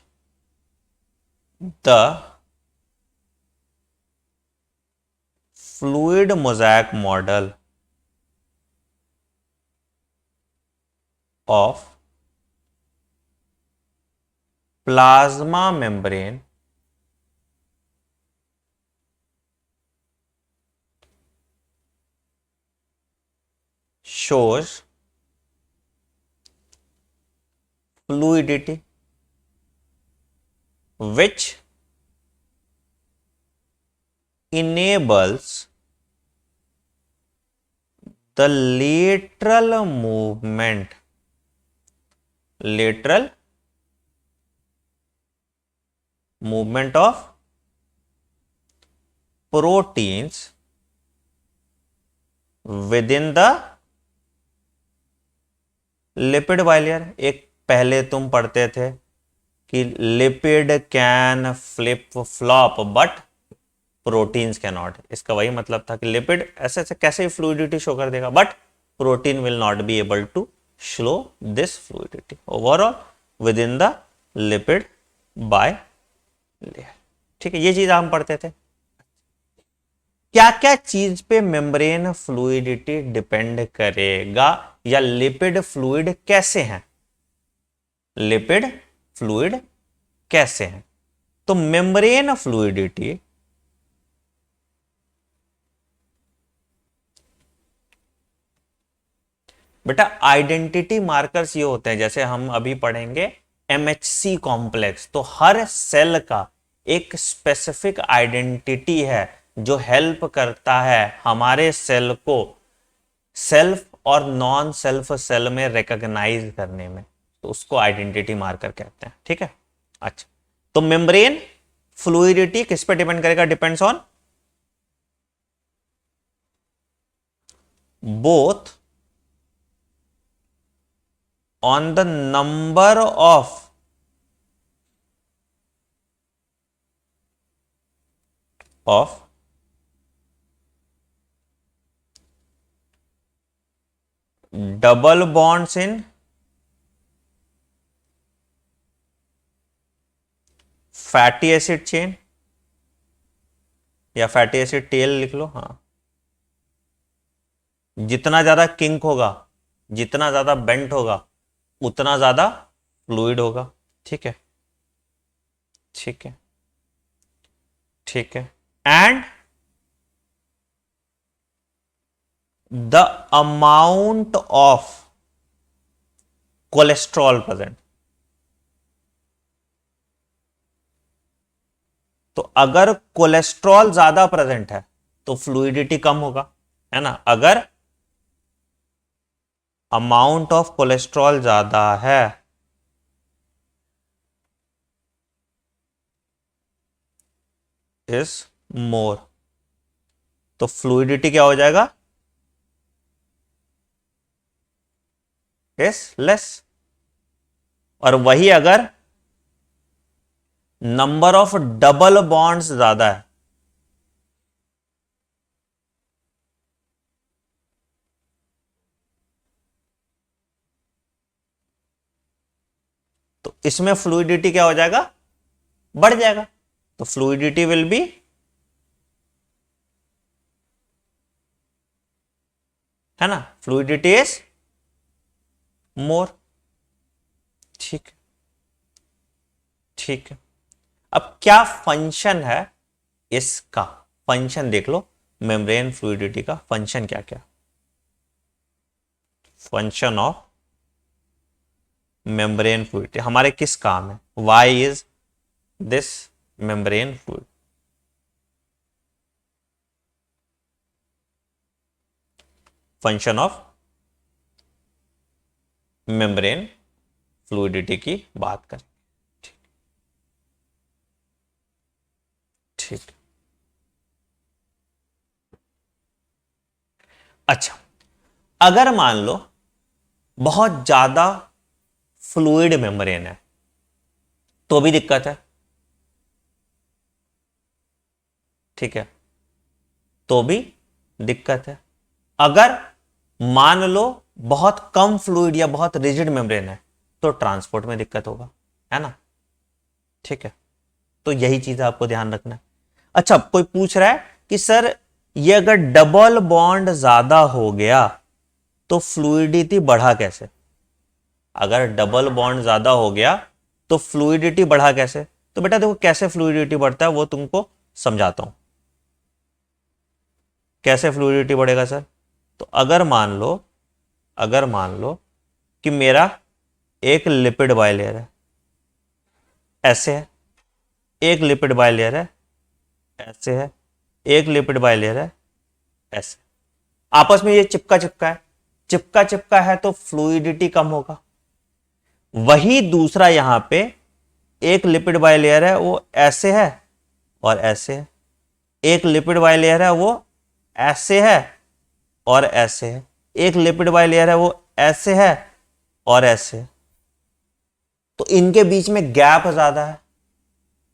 the fluid mosaic model of plasma membrane shows fluidity which enables the lateral movement of proteins within the lipid bilayer. एक पहले तुम पढ़ते थे कि lipid can flip flop but proteins can not. इसका वही मतलब था कि लिपिड ऐसे ऐसे कैसे फ्लूइडिटी शो कर देगा, but protein will not be able to show this fluidity overall within the lipid bilayer. ठीक है, ये चीज हम पढ़ते थे। क्या क्या चीज पे मेम्ब्रेन फ्लूइडिटी डिपेंड करेगा, या लिपिड फ्लूइड कैसे हैं, लिपिड फ्लूइड कैसे हैं। तो मेम्ब्रेन फ्लूइडिटी बेटा आइडेंटिटी मार्कर्स ये होते हैं, जैसे हम अभी पढ़ेंगे एमएचसी कॉम्प्लेक्स, तो हर सेल का एक स्पेसिफिक आइडेंटिटी है जो हेल्प करता है हमारे सेल को सेल्फ और नॉन सेल्फ सेल में रिकॉग्नाइज करने में, तो उसको आइडेंटिटी मार्कर कहते हैं। ठीक है, अच्छा, तो मेम्ब्रेन फ्लूइडिटी किस पे डिपेंड करेगा, depends on both on the number of double bonds in fatty acid chain, या फैटी एसिड टेल लिख लो। हाँ, जितना ज्यादा किंक होगा, जितना ज्यादा बेंट होगा, उतना ज्यादा फ्लूइड होगा। ठीक है, ठीक है, ठीक है, and the amount of cholesterol present. तो अगर कोलेस्ट्रॉल ज्यादा प्रेजेंट है तो फ्लूइडिटी कम होगा, है ना। अगर अमाउंट ऑफ कोलेस्ट्रॉल ज्यादा है इज मोर, तो फ्लूइडिटी क्या हो जाएगा, इज लेस। और वही अगर नंबर ऑफ डबल बॉन्ड्स ज्यादा है, तो इसमें फ्लूइडिटी क्या हो जाएगा, बढ़ जाएगा। तो फ्लूइडिटी विल बी है ना, फ्लूइडिटी इज मोर। ठीक, ठीक है। अब क्या फंक्शन है इसका, फंक्शन देख लो, मेम्ब्रेन फ्लूइडिटी का फंक्शन क्या क्या, फंक्शन ऑफ मेम्ब्रेन फ्लूइडिटी हमारे किस काम है, why is this membrane fluid. Function of membrane fluidity की बात करें। ठीक, ठीक, अच्छा, अगर मान लो बहुत ज्यादा फ्लूइड मेम्ब्रेन है तो भी दिक्कत है। ठीक है, तो भी दिक्कत है। अगर मान लो बहुत कम फ्लूइड या बहुत रिजिड मेम्ब्रेन है तो ट्रांसपोर्ट में दिक्कत होगा, है ना। ठीक है, तो यही चीज आपको ध्यान रखना है। अच्छा, कोई पूछ रहा है कि सर ये अगर डबल बॉन्ड ज्यादा हो गया तो फ्लूइडिटी बढ़ा कैसे, अगर डबल बॉन्ड ज्यादा हो गया तो फ्लूइडिटी बढ़ा कैसे। तो बेटा देखो कैसे फ्लूइडिटी बढ़ता है वो तुमको समझाता हूं। कैसे फ्लूइडिटी बढ़ेगा सर, तो अगर मान लो कि मेरा एक लिपिड बाइलेयर है, ऐसे है, एक लिपिड बाइलेयर है, ऐसे है, एक लिपिड बाइलेयर है, ऐसे, आपस में ये चिपका चिपका है, चिपका चिपका है तो फ्लूइडिटी कम होगा। वही दूसरा यहां पे एक लिपिड बाइलेयर है, वो ऐसे है और ऐसे है, एक लिपिड बाइलेयर है वो ऐसे है और ऐसे है, एक लिपिड बाइलेयर है वो ऐसे है और ऐसे है। तो तो इनके बीच में गैप ज्यादा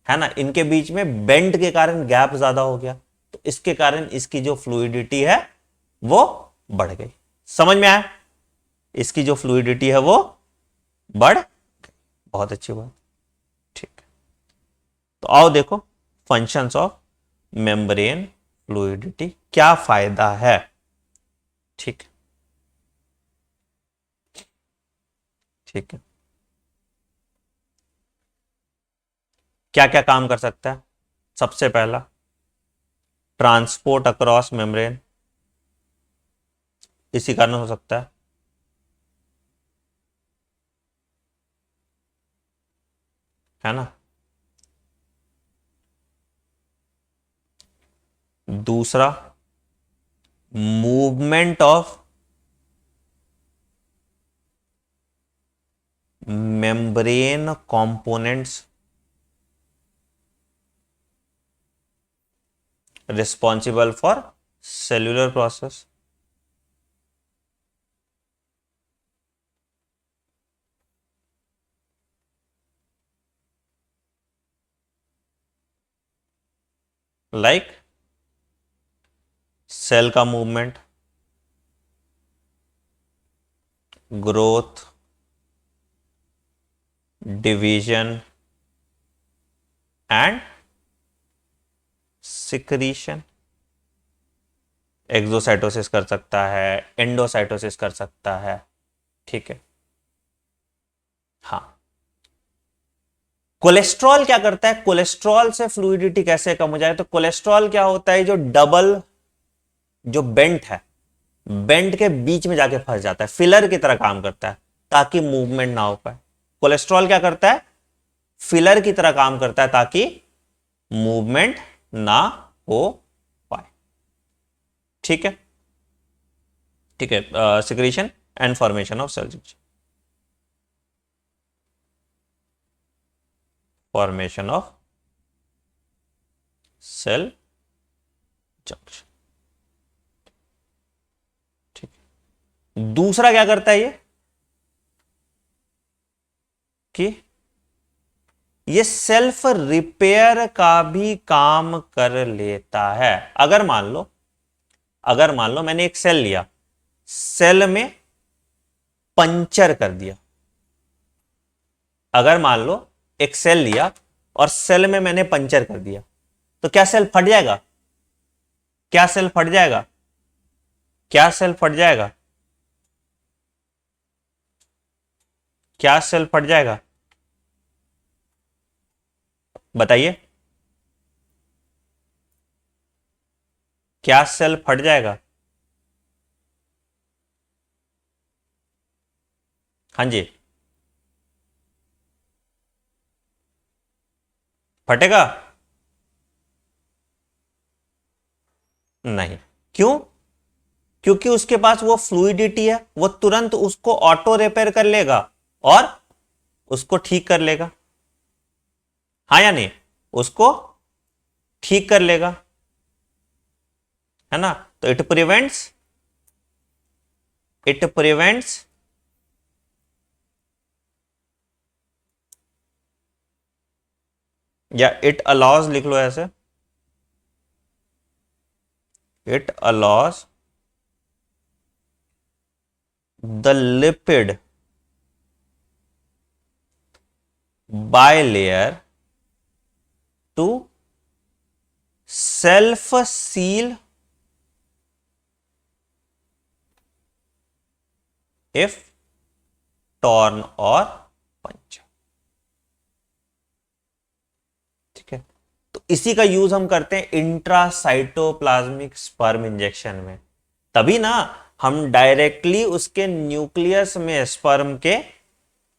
है ना, इनके बीच में बेंड के कारण गैप ज्यादा हो गया, तो इसके कारण इसकी जो फ्लूइडिटी है वो बढ़ गई। समझ में आया? इसकी जो फ्लूइडिटी है वो बढ़ गई। बहुत अच्छी बात, ठीक है। तो आओ देखो फंक्शंस ऑफ मेम्ब्रेन फ्लूइडिटी, क्या फायदा है। ठीक, ठीक है। क्या क्या काम कर सकता है? सबसे पहला, ट्रांसपोर्ट अक्रॉस मेम्ब्रेन, इसी कारण हो सकता है ना। दूसरा, movement of membrane components responsible for cellular process. Like cell का movement, growth, division and secretion. Exocytosis कर सकता है, एंडोसाइटोसिस कर सकता है, ठीक है। हाँ, कोलेस्ट्रॉल क्या करता है? कोलेस्ट्रॉल से फ्लूइडिटी कैसे कम हो जाए? तो कोलेस्ट्रॉल क्या होता है, जो डबल जो बेंट है, बेंट के बीच में जाके फंस जाता है, फिलर की तरह काम करता है ताकि मूवमेंट ना हो पाए। कोलेस्ट्रॉल क्या करता है? फिलर की तरह काम करता है ताकि मूवमेंट ना हो पाए, ठीक है, ठीक है। Secretion and formation of cell junction, formation of cell junction, ठीक है। दूसरा क्या करता है ये कि ये सेल्फ रिपेयर का भी काम कर लेता है। अगर मान लो मैंने एक सेल लिया, सेल में पंचर कर दिया। अगर मान लो एक सेल लिया और सेल में मैंने पंचर कर दिया, तो क्या सेल फट जाएगा? क्या सेल फट जाएगा? क्या सेल फट जाएगा? क्या सेल फट जाएगा? बताइए, क्या सेल फट जाएगा? हाँ जी, फटेगा? नहीं। क्यों? क्योंकि उसके पास वो फ्लूइडिटी है, वो तुरंत उसको ऑटो रिपेयर कर लेगा और उसको ठीक कर लेगा। हाँ या नहीं? उसको ठीक कर लेगा, है ना। तो इट प्रिवेंट्स या इट अलाउज, लिख लो ऐसे, it allows the lipid bilayer to self seal if torn or punctured, ठीक है। तो इसी का यूज हम करते हैं इंट्रासाइटोप्लाज्मिक स्पर्म इंजेक्शन में। तभी ना हम डायरेक्टली उसके न्यूक्लियस में स्पर्म के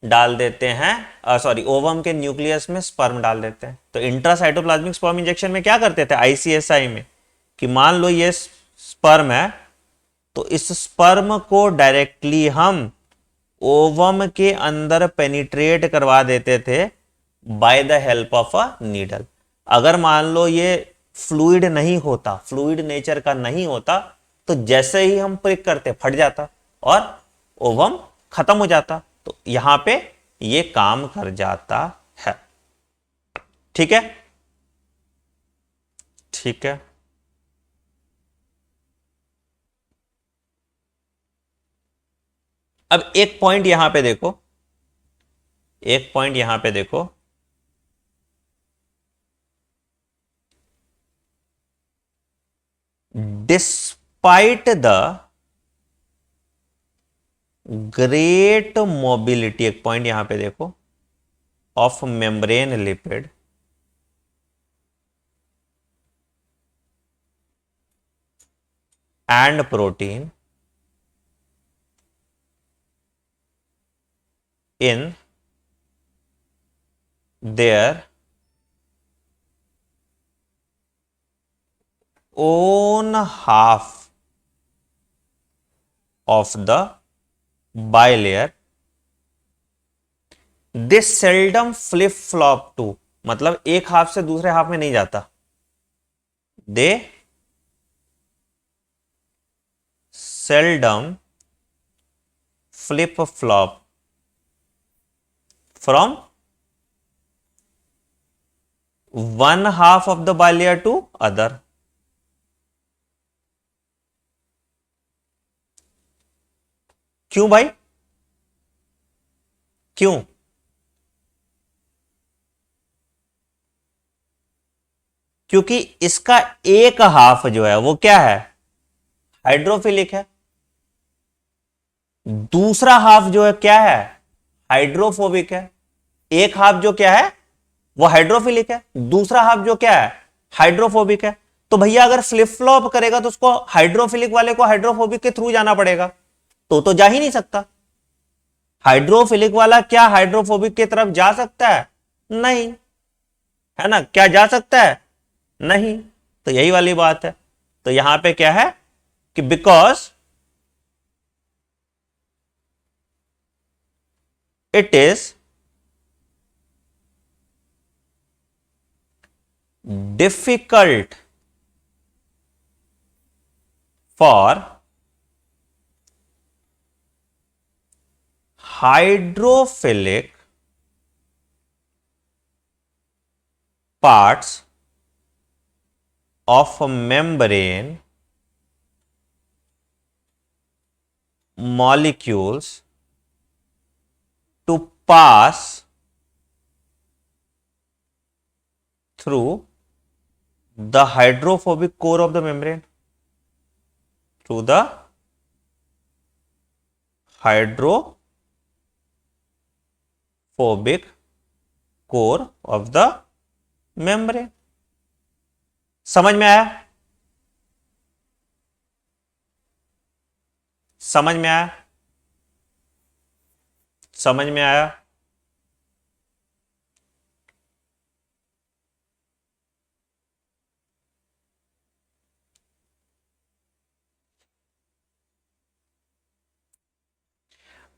डाल देते हैं, सॉरी ओवम के न्यूक्लियस में स्पर्म डाल देते हैं। तो इंट्रासाइटोप्लाज्मिक स्पर्म इंजेक्शन में क्या करते थे आईसीएसआई में, कि मान लो ये स्पर्म है, तो इस स्पर्म को डायरेक्टली हम ओवम के अंदर पेनिट्रेट करवा देते थे by the help of a needle. अगर मान लो ये फ्लूइड नहीं होता, फ्लूइड नेचर का नहीं होता, तो जैसे ही हम प्रिक करते फट जाता और ओवम खत्म हो जाता। तो यहां पे ये काम कर जाता है। ठीक है, ठीक है। अब एक पॉइंट यहां पे देखो, एक पॉइंट यहां पे देखो, डिस्पाइट द ग्रेट मोबिलिटी, एक पॉइंट यहां पे देखो, of membrane lipid and protein in their own half of the bilayer, they seldom flip flop to, मतलब एक हाफ से दूसरे हाफ में नहीं जाता, they seldom flip flop from one half of the bilayer to other। क्यों भाई, क्यों? क्योंकि इसका एक हाफ जो है वो क्या है, हाइड्रोफिलिक है, दूसरा हाफ जो है क्या है, हाइड्रोफोबिक है। एक हाफ जो क्या है वो हाइड्रोफिलिक है, दूसरा हाफ जो क्या है हाइड्रोफोबिक है। तो भैया अगर फ्लिप फ्लॉप करेगा तो उसको हाइड्रोफिलिक वाले को हाइड्रोफोबिक के थ्रू जाना पड़ेगा, तो जा ही नहीं सकता। हाइड्रोफिलिक वाला क्या हाइड्रोफोबिक की तरफ जा सकता है? नहीं, है ना, क्या जा सकता है? नहीं। तो यही वाली बात है। तो यहां पे क्या है कि because it is difficult for hydrophilic parts of membrane molecules to pass through the hydrophobic core of the membrane, through the hydrophobic core of the membrane। समझ में आया? समझ में आया? समझ में आया?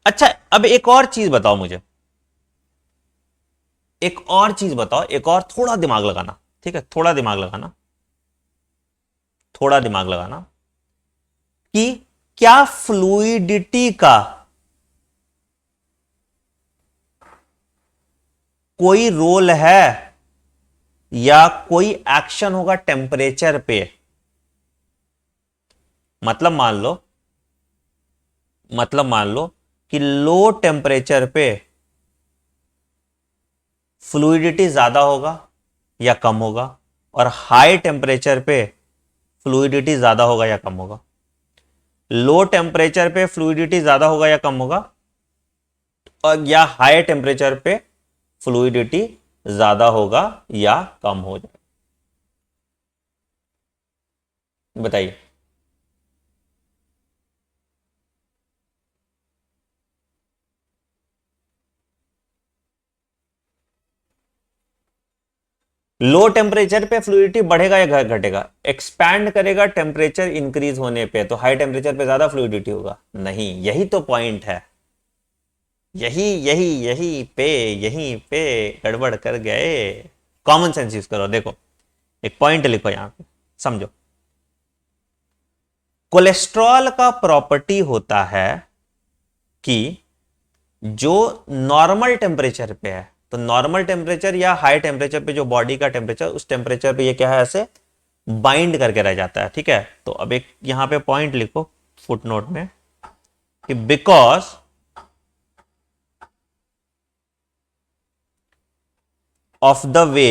अच्छा, अब एक और चीज बताओ मुझे, एक और चीज बताओ, एक और थोड़ा दिमाग लगाना, ठीक है, थोड़ा दिमाग लगाना, थोड़ा दिमाग लगाना कि क्या फ्लूइडिटी का कोई रोल है या कोई एक्शन होगा टेम्परेचर पे? मतलब मान लो कि लो टेम्परेचर पे फ्लूइडिटी ज्यादा होगा या कम होगा, और हाई टेम्परेचर पे फ्लूइडिटी ज्यादा होगा या कम होगा। लो टेम्परेचर पे फ्लूइडिटी ज्यादा होगा या कम होगा, और या हाई टेम्परेचर पे फ्लूइडिटी ज्यादा होगा या कम हो जाएगा। बताइए। लो टेम्परेचर पे फ्लूइडिटी बढ़ेगा या घटेगा? एक्सपैंड करेगा टेम्परेचर इंक्रीज होने पे, तो हाई टेम्परेचर पे ज्यादा फ्लूइडिटी होगा? नहीं, यही तो पॉइंट है, यही यही यहीं पे गड़बड़ कर गए। कॉमन सेंस यूज करो, देखो एक पॉइंट लिखो यहां पे, समझो। कोलेस्ट्रॉल का प्रॉपर्टी होता है कि जो नॉर्मल टेम्परेचर पे है, तो नॉर्मल टेम्परेचर या हाई टेम्परेचर पे जो बॉडी का टेम्परेचर, उस टेम्परेचर पे ये क्या है, ऐसे बाइंड करके रह जाता है। ठीक है, तो अब एक यहां पे पॉइंट लिखो फुटनोट में कि because of the way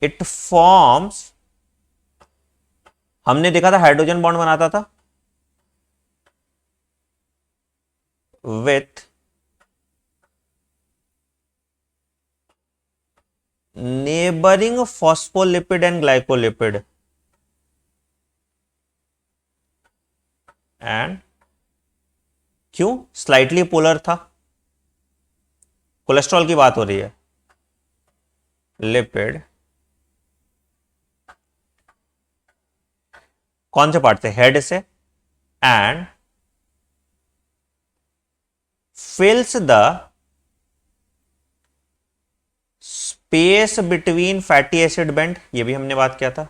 it forms, हमने देखा था हाइड्रोजन बॉन्ड बनाता था with neighbouring phospholipid and glycolipid and क्यों स्लाइटली पोलर था, कोलेस्ट्रॉल की बात हो रही है, लिपिड कौन से पार्ट से, हेड से, and फिल्स the space between fatty acid bend, ये भी हमने बात किया था।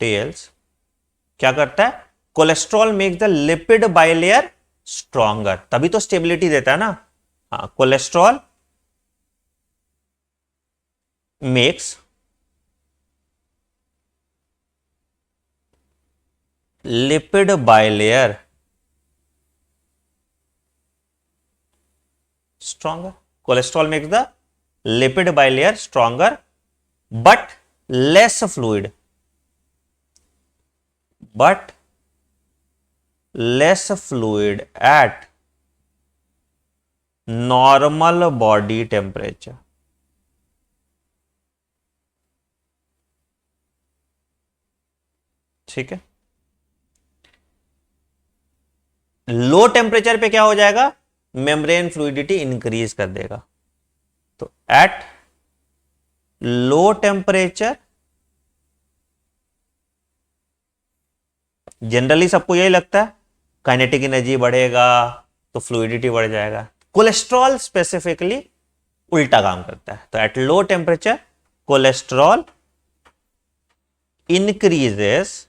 टेल्स क्या करता है, cholesterol make the lipid bilayer stronger, तभी तो स्टेबिलिटी देता है ना। हाँ, cholesterol makes lipid bilayer stronger. Cholesterol makes the lipid bilayer stronger but less fluid. But less fluid at normal body temperature. ठीक है, लो टेम्परेचर पे क्या हो जाएगा, मेम्ब्रेन फ्लूइडिटी इंक्रीज कर देगा। तो एट लो टेम्परेचर जनरली सबको यही लगता है काइनेटिक एनर्जी बढ़ेगा तो फ्लूइडिटी बढ़ जाएगा। कोलेस्ट्रॉल स्पेसिफिकली उल्टा काम करता है। तो at low temperature cholesterol increases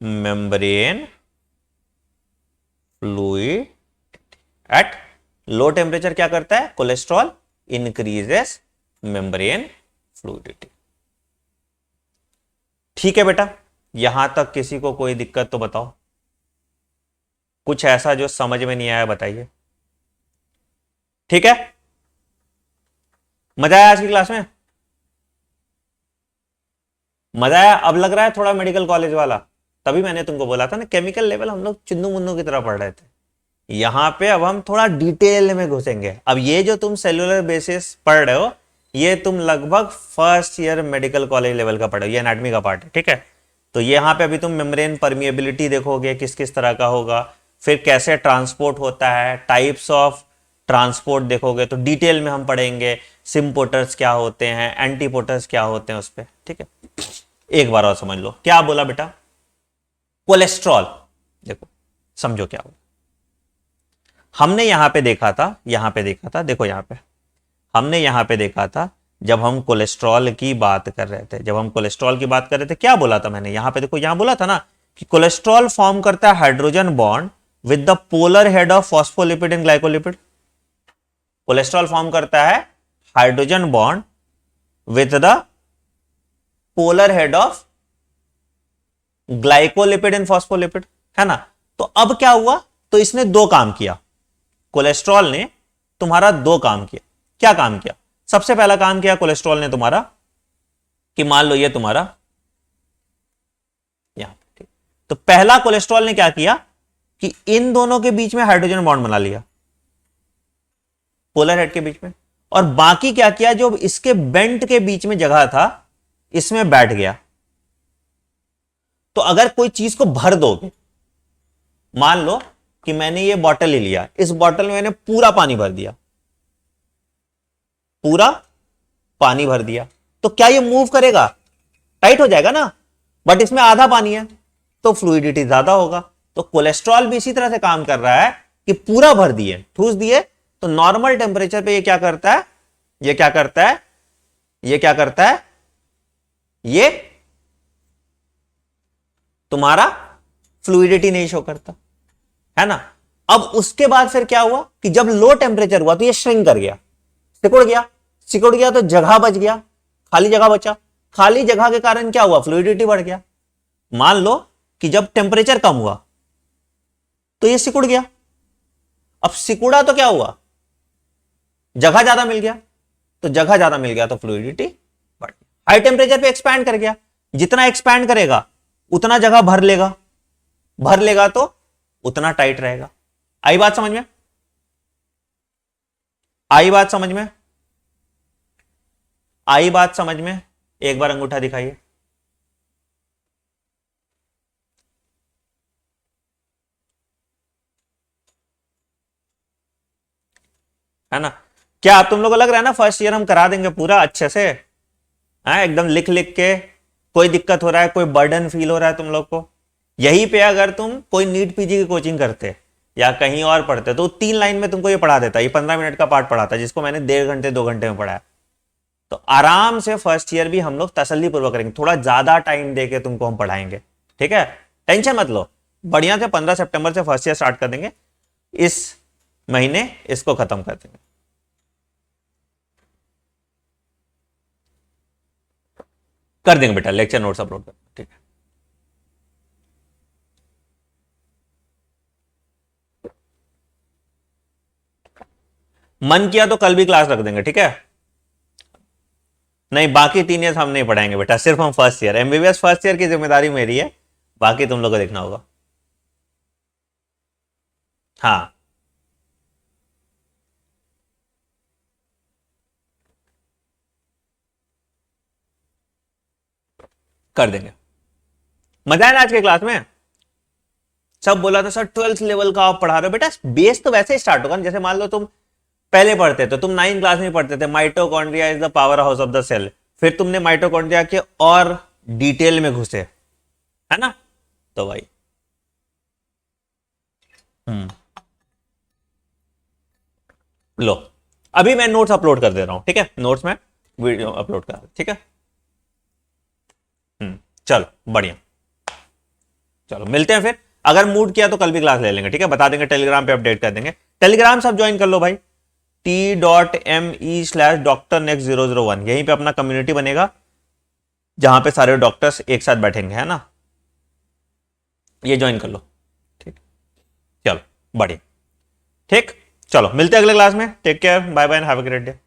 membrane fluid, at low temperature क्या करता है, कोलेस्ट्रॉल इंक्रीजेस मेम्ब्रेन फ्लूइडिटी। ठीक है बेटा, यहां तक किसी को कोई दिक्कत तो बताओ, कुछ ऐसा जो समझ में नहीं आया बताइए। ठीक है, मजा आया आज की क्लास में, मजा आया। अब लग रहा है थोड़ा मेडिकल कॉलेज वाला, तभी मैंने तुमको बोला था ना केमिकल लेवल हम लोग चुन्नू मुन्नू की तरह पढ़ रहे थे, यहां पे अब हम थोड़ा डिटेल में घुसेंगे। अब ये जो तुम सेलुलर बेसिस पढ़ रहे हो ये तुम लगभग first year medical college level का पढ़े हो, ये एनाटॉमी का पार्ट है। ठीक है, तो यहाँ पे अभी तुम मेम्ब्रेन परमिएबिलिटी देखोगे किस किस तरह का होगा, फिर कैसे ट्रांसपोर्ट होता है, टाइप्स ऑफ ट्रांसपोर्ट देखोगे, तो डिटेल में हम पढ़ेंगे सिम्पोर्टर्स क्या होते हैं, एंटीपोर्टर्स क्या होते हैं उस पर। ठीक है, एक बार और समझ लो क्या बोला बेटा, कोलेस्ट्रॉल देखो समझो क्या होगा। हमने यहां पे देखा था, देखो यहां पे हमने यहां पे देखा था जब हम कोलेस्ट्रॉल की बात कर रहे थे, क्या बोला था मैंने, यहां पे देखो, यहां बोला था ना कि कोलेस्ट्रॉल फॉर्म करता है hydrogen bond with the polar head of phospholipid and glycolipid. Cholesterol form करता है hydrogen bond with the polar head of glycolipid and phospholipid, है ना। तो अब क्या हुआ, तो इसने दो काम किया, कोलेस्ट्रॉल ने तुम्हारा दो काम किया। क्या काम किया, सबसे पहला काम किया कोलेस्ट्रॉल ने तुम्हारा कि मान लो ये तुम्हारा यहां, ठीक, तो पहला कोलेस्ट्रॉल ने क्या किया कि इन दोनों के बीच में हाइड्रोजन बॉन्ड बना लिया, पोलर हेड के बीच में, और बाकी क्या किया, जो इसके बेंट के बीच में जगह था इसमें बैठ गया। तो अगर कोई चीज को भर दोगे, मान लो कि मैंने ये बॉटल ले लिया, इस बॉटल में मैंने पूरा पानी भर दिया, तो क्या ये मूव करेगा, टाइट हो जाएगा ना, बट इसमें आधा पानी है तो फ्लूइडिटी ज्यादा होगा। तो कोलेस्ट्रॉल भी इसी तरह से काम कर रहा है कि पूरा भर दिए, ठूस दिए, तो नॉर्मल टेम्परेचर पे ये क्या करता है, ये क्या करता है, ये तुम्हारा फ्लूइडिटी नहीं शो करता है ना। अब उसके बाद फिर क्या हुआ कि जब लो टेम्परेचर हुआ तो ये श्रिंक कर गया, सिकुड़ गया, सिकुड़ गया तो जगह बच गया, खाली जगह बचा, खाली जगह के कारण क्या हुआ, फ्लूइडिटी बढ़ गया। मान लो कि जब टेम्परेचर कम हुआ तो ये सिकुड़ गया, अब सिकुड़ा तो क्या हुआ, जगह ज्यादा मिल गया, तो जगह ज्यादा मिल गया तो फ्लूइडिटी बढ़ गई। हाई टेम्परेचर पे एक्सपैंड कर गया, जितना एक्सपैंड करेगा उतना जगह भर लेगा, भर लेगा तो उतना टाइट रहेगा। आई बात समझ में, आई बात समझ में, आई बात समझ में। एक बार अंगूठा दिखाइए, है ना। क्या तुम लोगों को लग रहा है ना फर्स्ट ईयर हम करा देंगे पूरा अच्छे से, है एकदम लिख लिख के, कोई दिक्कत हो रहा है, कोई बर्डन फील हो रहा है तुम लोग को। यहीं पे अगर तुम कोई नीट पीजी की कोचिंग करते या कहीं और पढ़ते तो 3 लाइन में तुमको ये पढ़ा देता, ये 15 मिनट का पार्ट पढ़ाता जिसको मैंने 1.5 घंटे 2 घंटे में पढ़ाया। तो आराम से फर्स्ट ईयर भी हम लोग तसल्ली पूर्वक करेंगे, थोड़ा ज्यादा टाइम देके तुमको हम पढ़ाएंगे, ठीक है, टेंशन मत लो। बढ़िया से 15 सितंबर से फर्स्ट ईयर स्टार्ट कर देंगे, इस महीने इसको खत्म कर देंगे। कर देंगे बेटा, लेक्चर नोट्स अपलोड कर, ठीक है। मन किया तो कल भी क्लास रख देंगे, ठीक है। नहीं, बाकी 3 ईयर हम नहीं पढ़ाएंगे बेटा, सिर्फ हम first year, MBBS first year की जिम्मेदारी मेरी है, बाकी तुम लोग को देखना होगा। हाँ, कर देंगे। मजा है ना आज के क्लास में। सब बोला था सर 12th लेवल का आप पढ़ा रहे हो, बेटा बेस तो वैसे ही स्टार्ट होगा ना, जैसे मान लो तुम पहले पढ़ते थे, तुम 9th क्लास में पढ़ते थे mitochondria is the power house of the cell, फिर तुमने माइटोकॉन्ड्रिया के और डिटेल में घुसे, है ना। तो भाई हम्म, लो अभी मैं नोट्स अपलोड कर दे रहा हूं, ठीक है, नोट्स में वीडियो अपलोड कर, ठीक है। चलो बढ़िया, चलो मिलते हैं फिर। अगर मूड किया तो कल भी क्लास ले लेंगे, ठीक है, बता देंगे, टेलीग्राम पे अपडेट कर देंगे। टेलीग्राम सब ज्वाइन कर लो भाई, t.me/drnext001, यहीं पे अपना कम्युनिटी बनेगा जहां पे सारे डॉक्टर्स एक साथ बैठेंगे, है ना, ये ज्वाइन कर लो, ठीक, चलो बढ़िया, ठीक, चलो मिलते हैं अगले क्लास में, take care, bye bye, have a great day.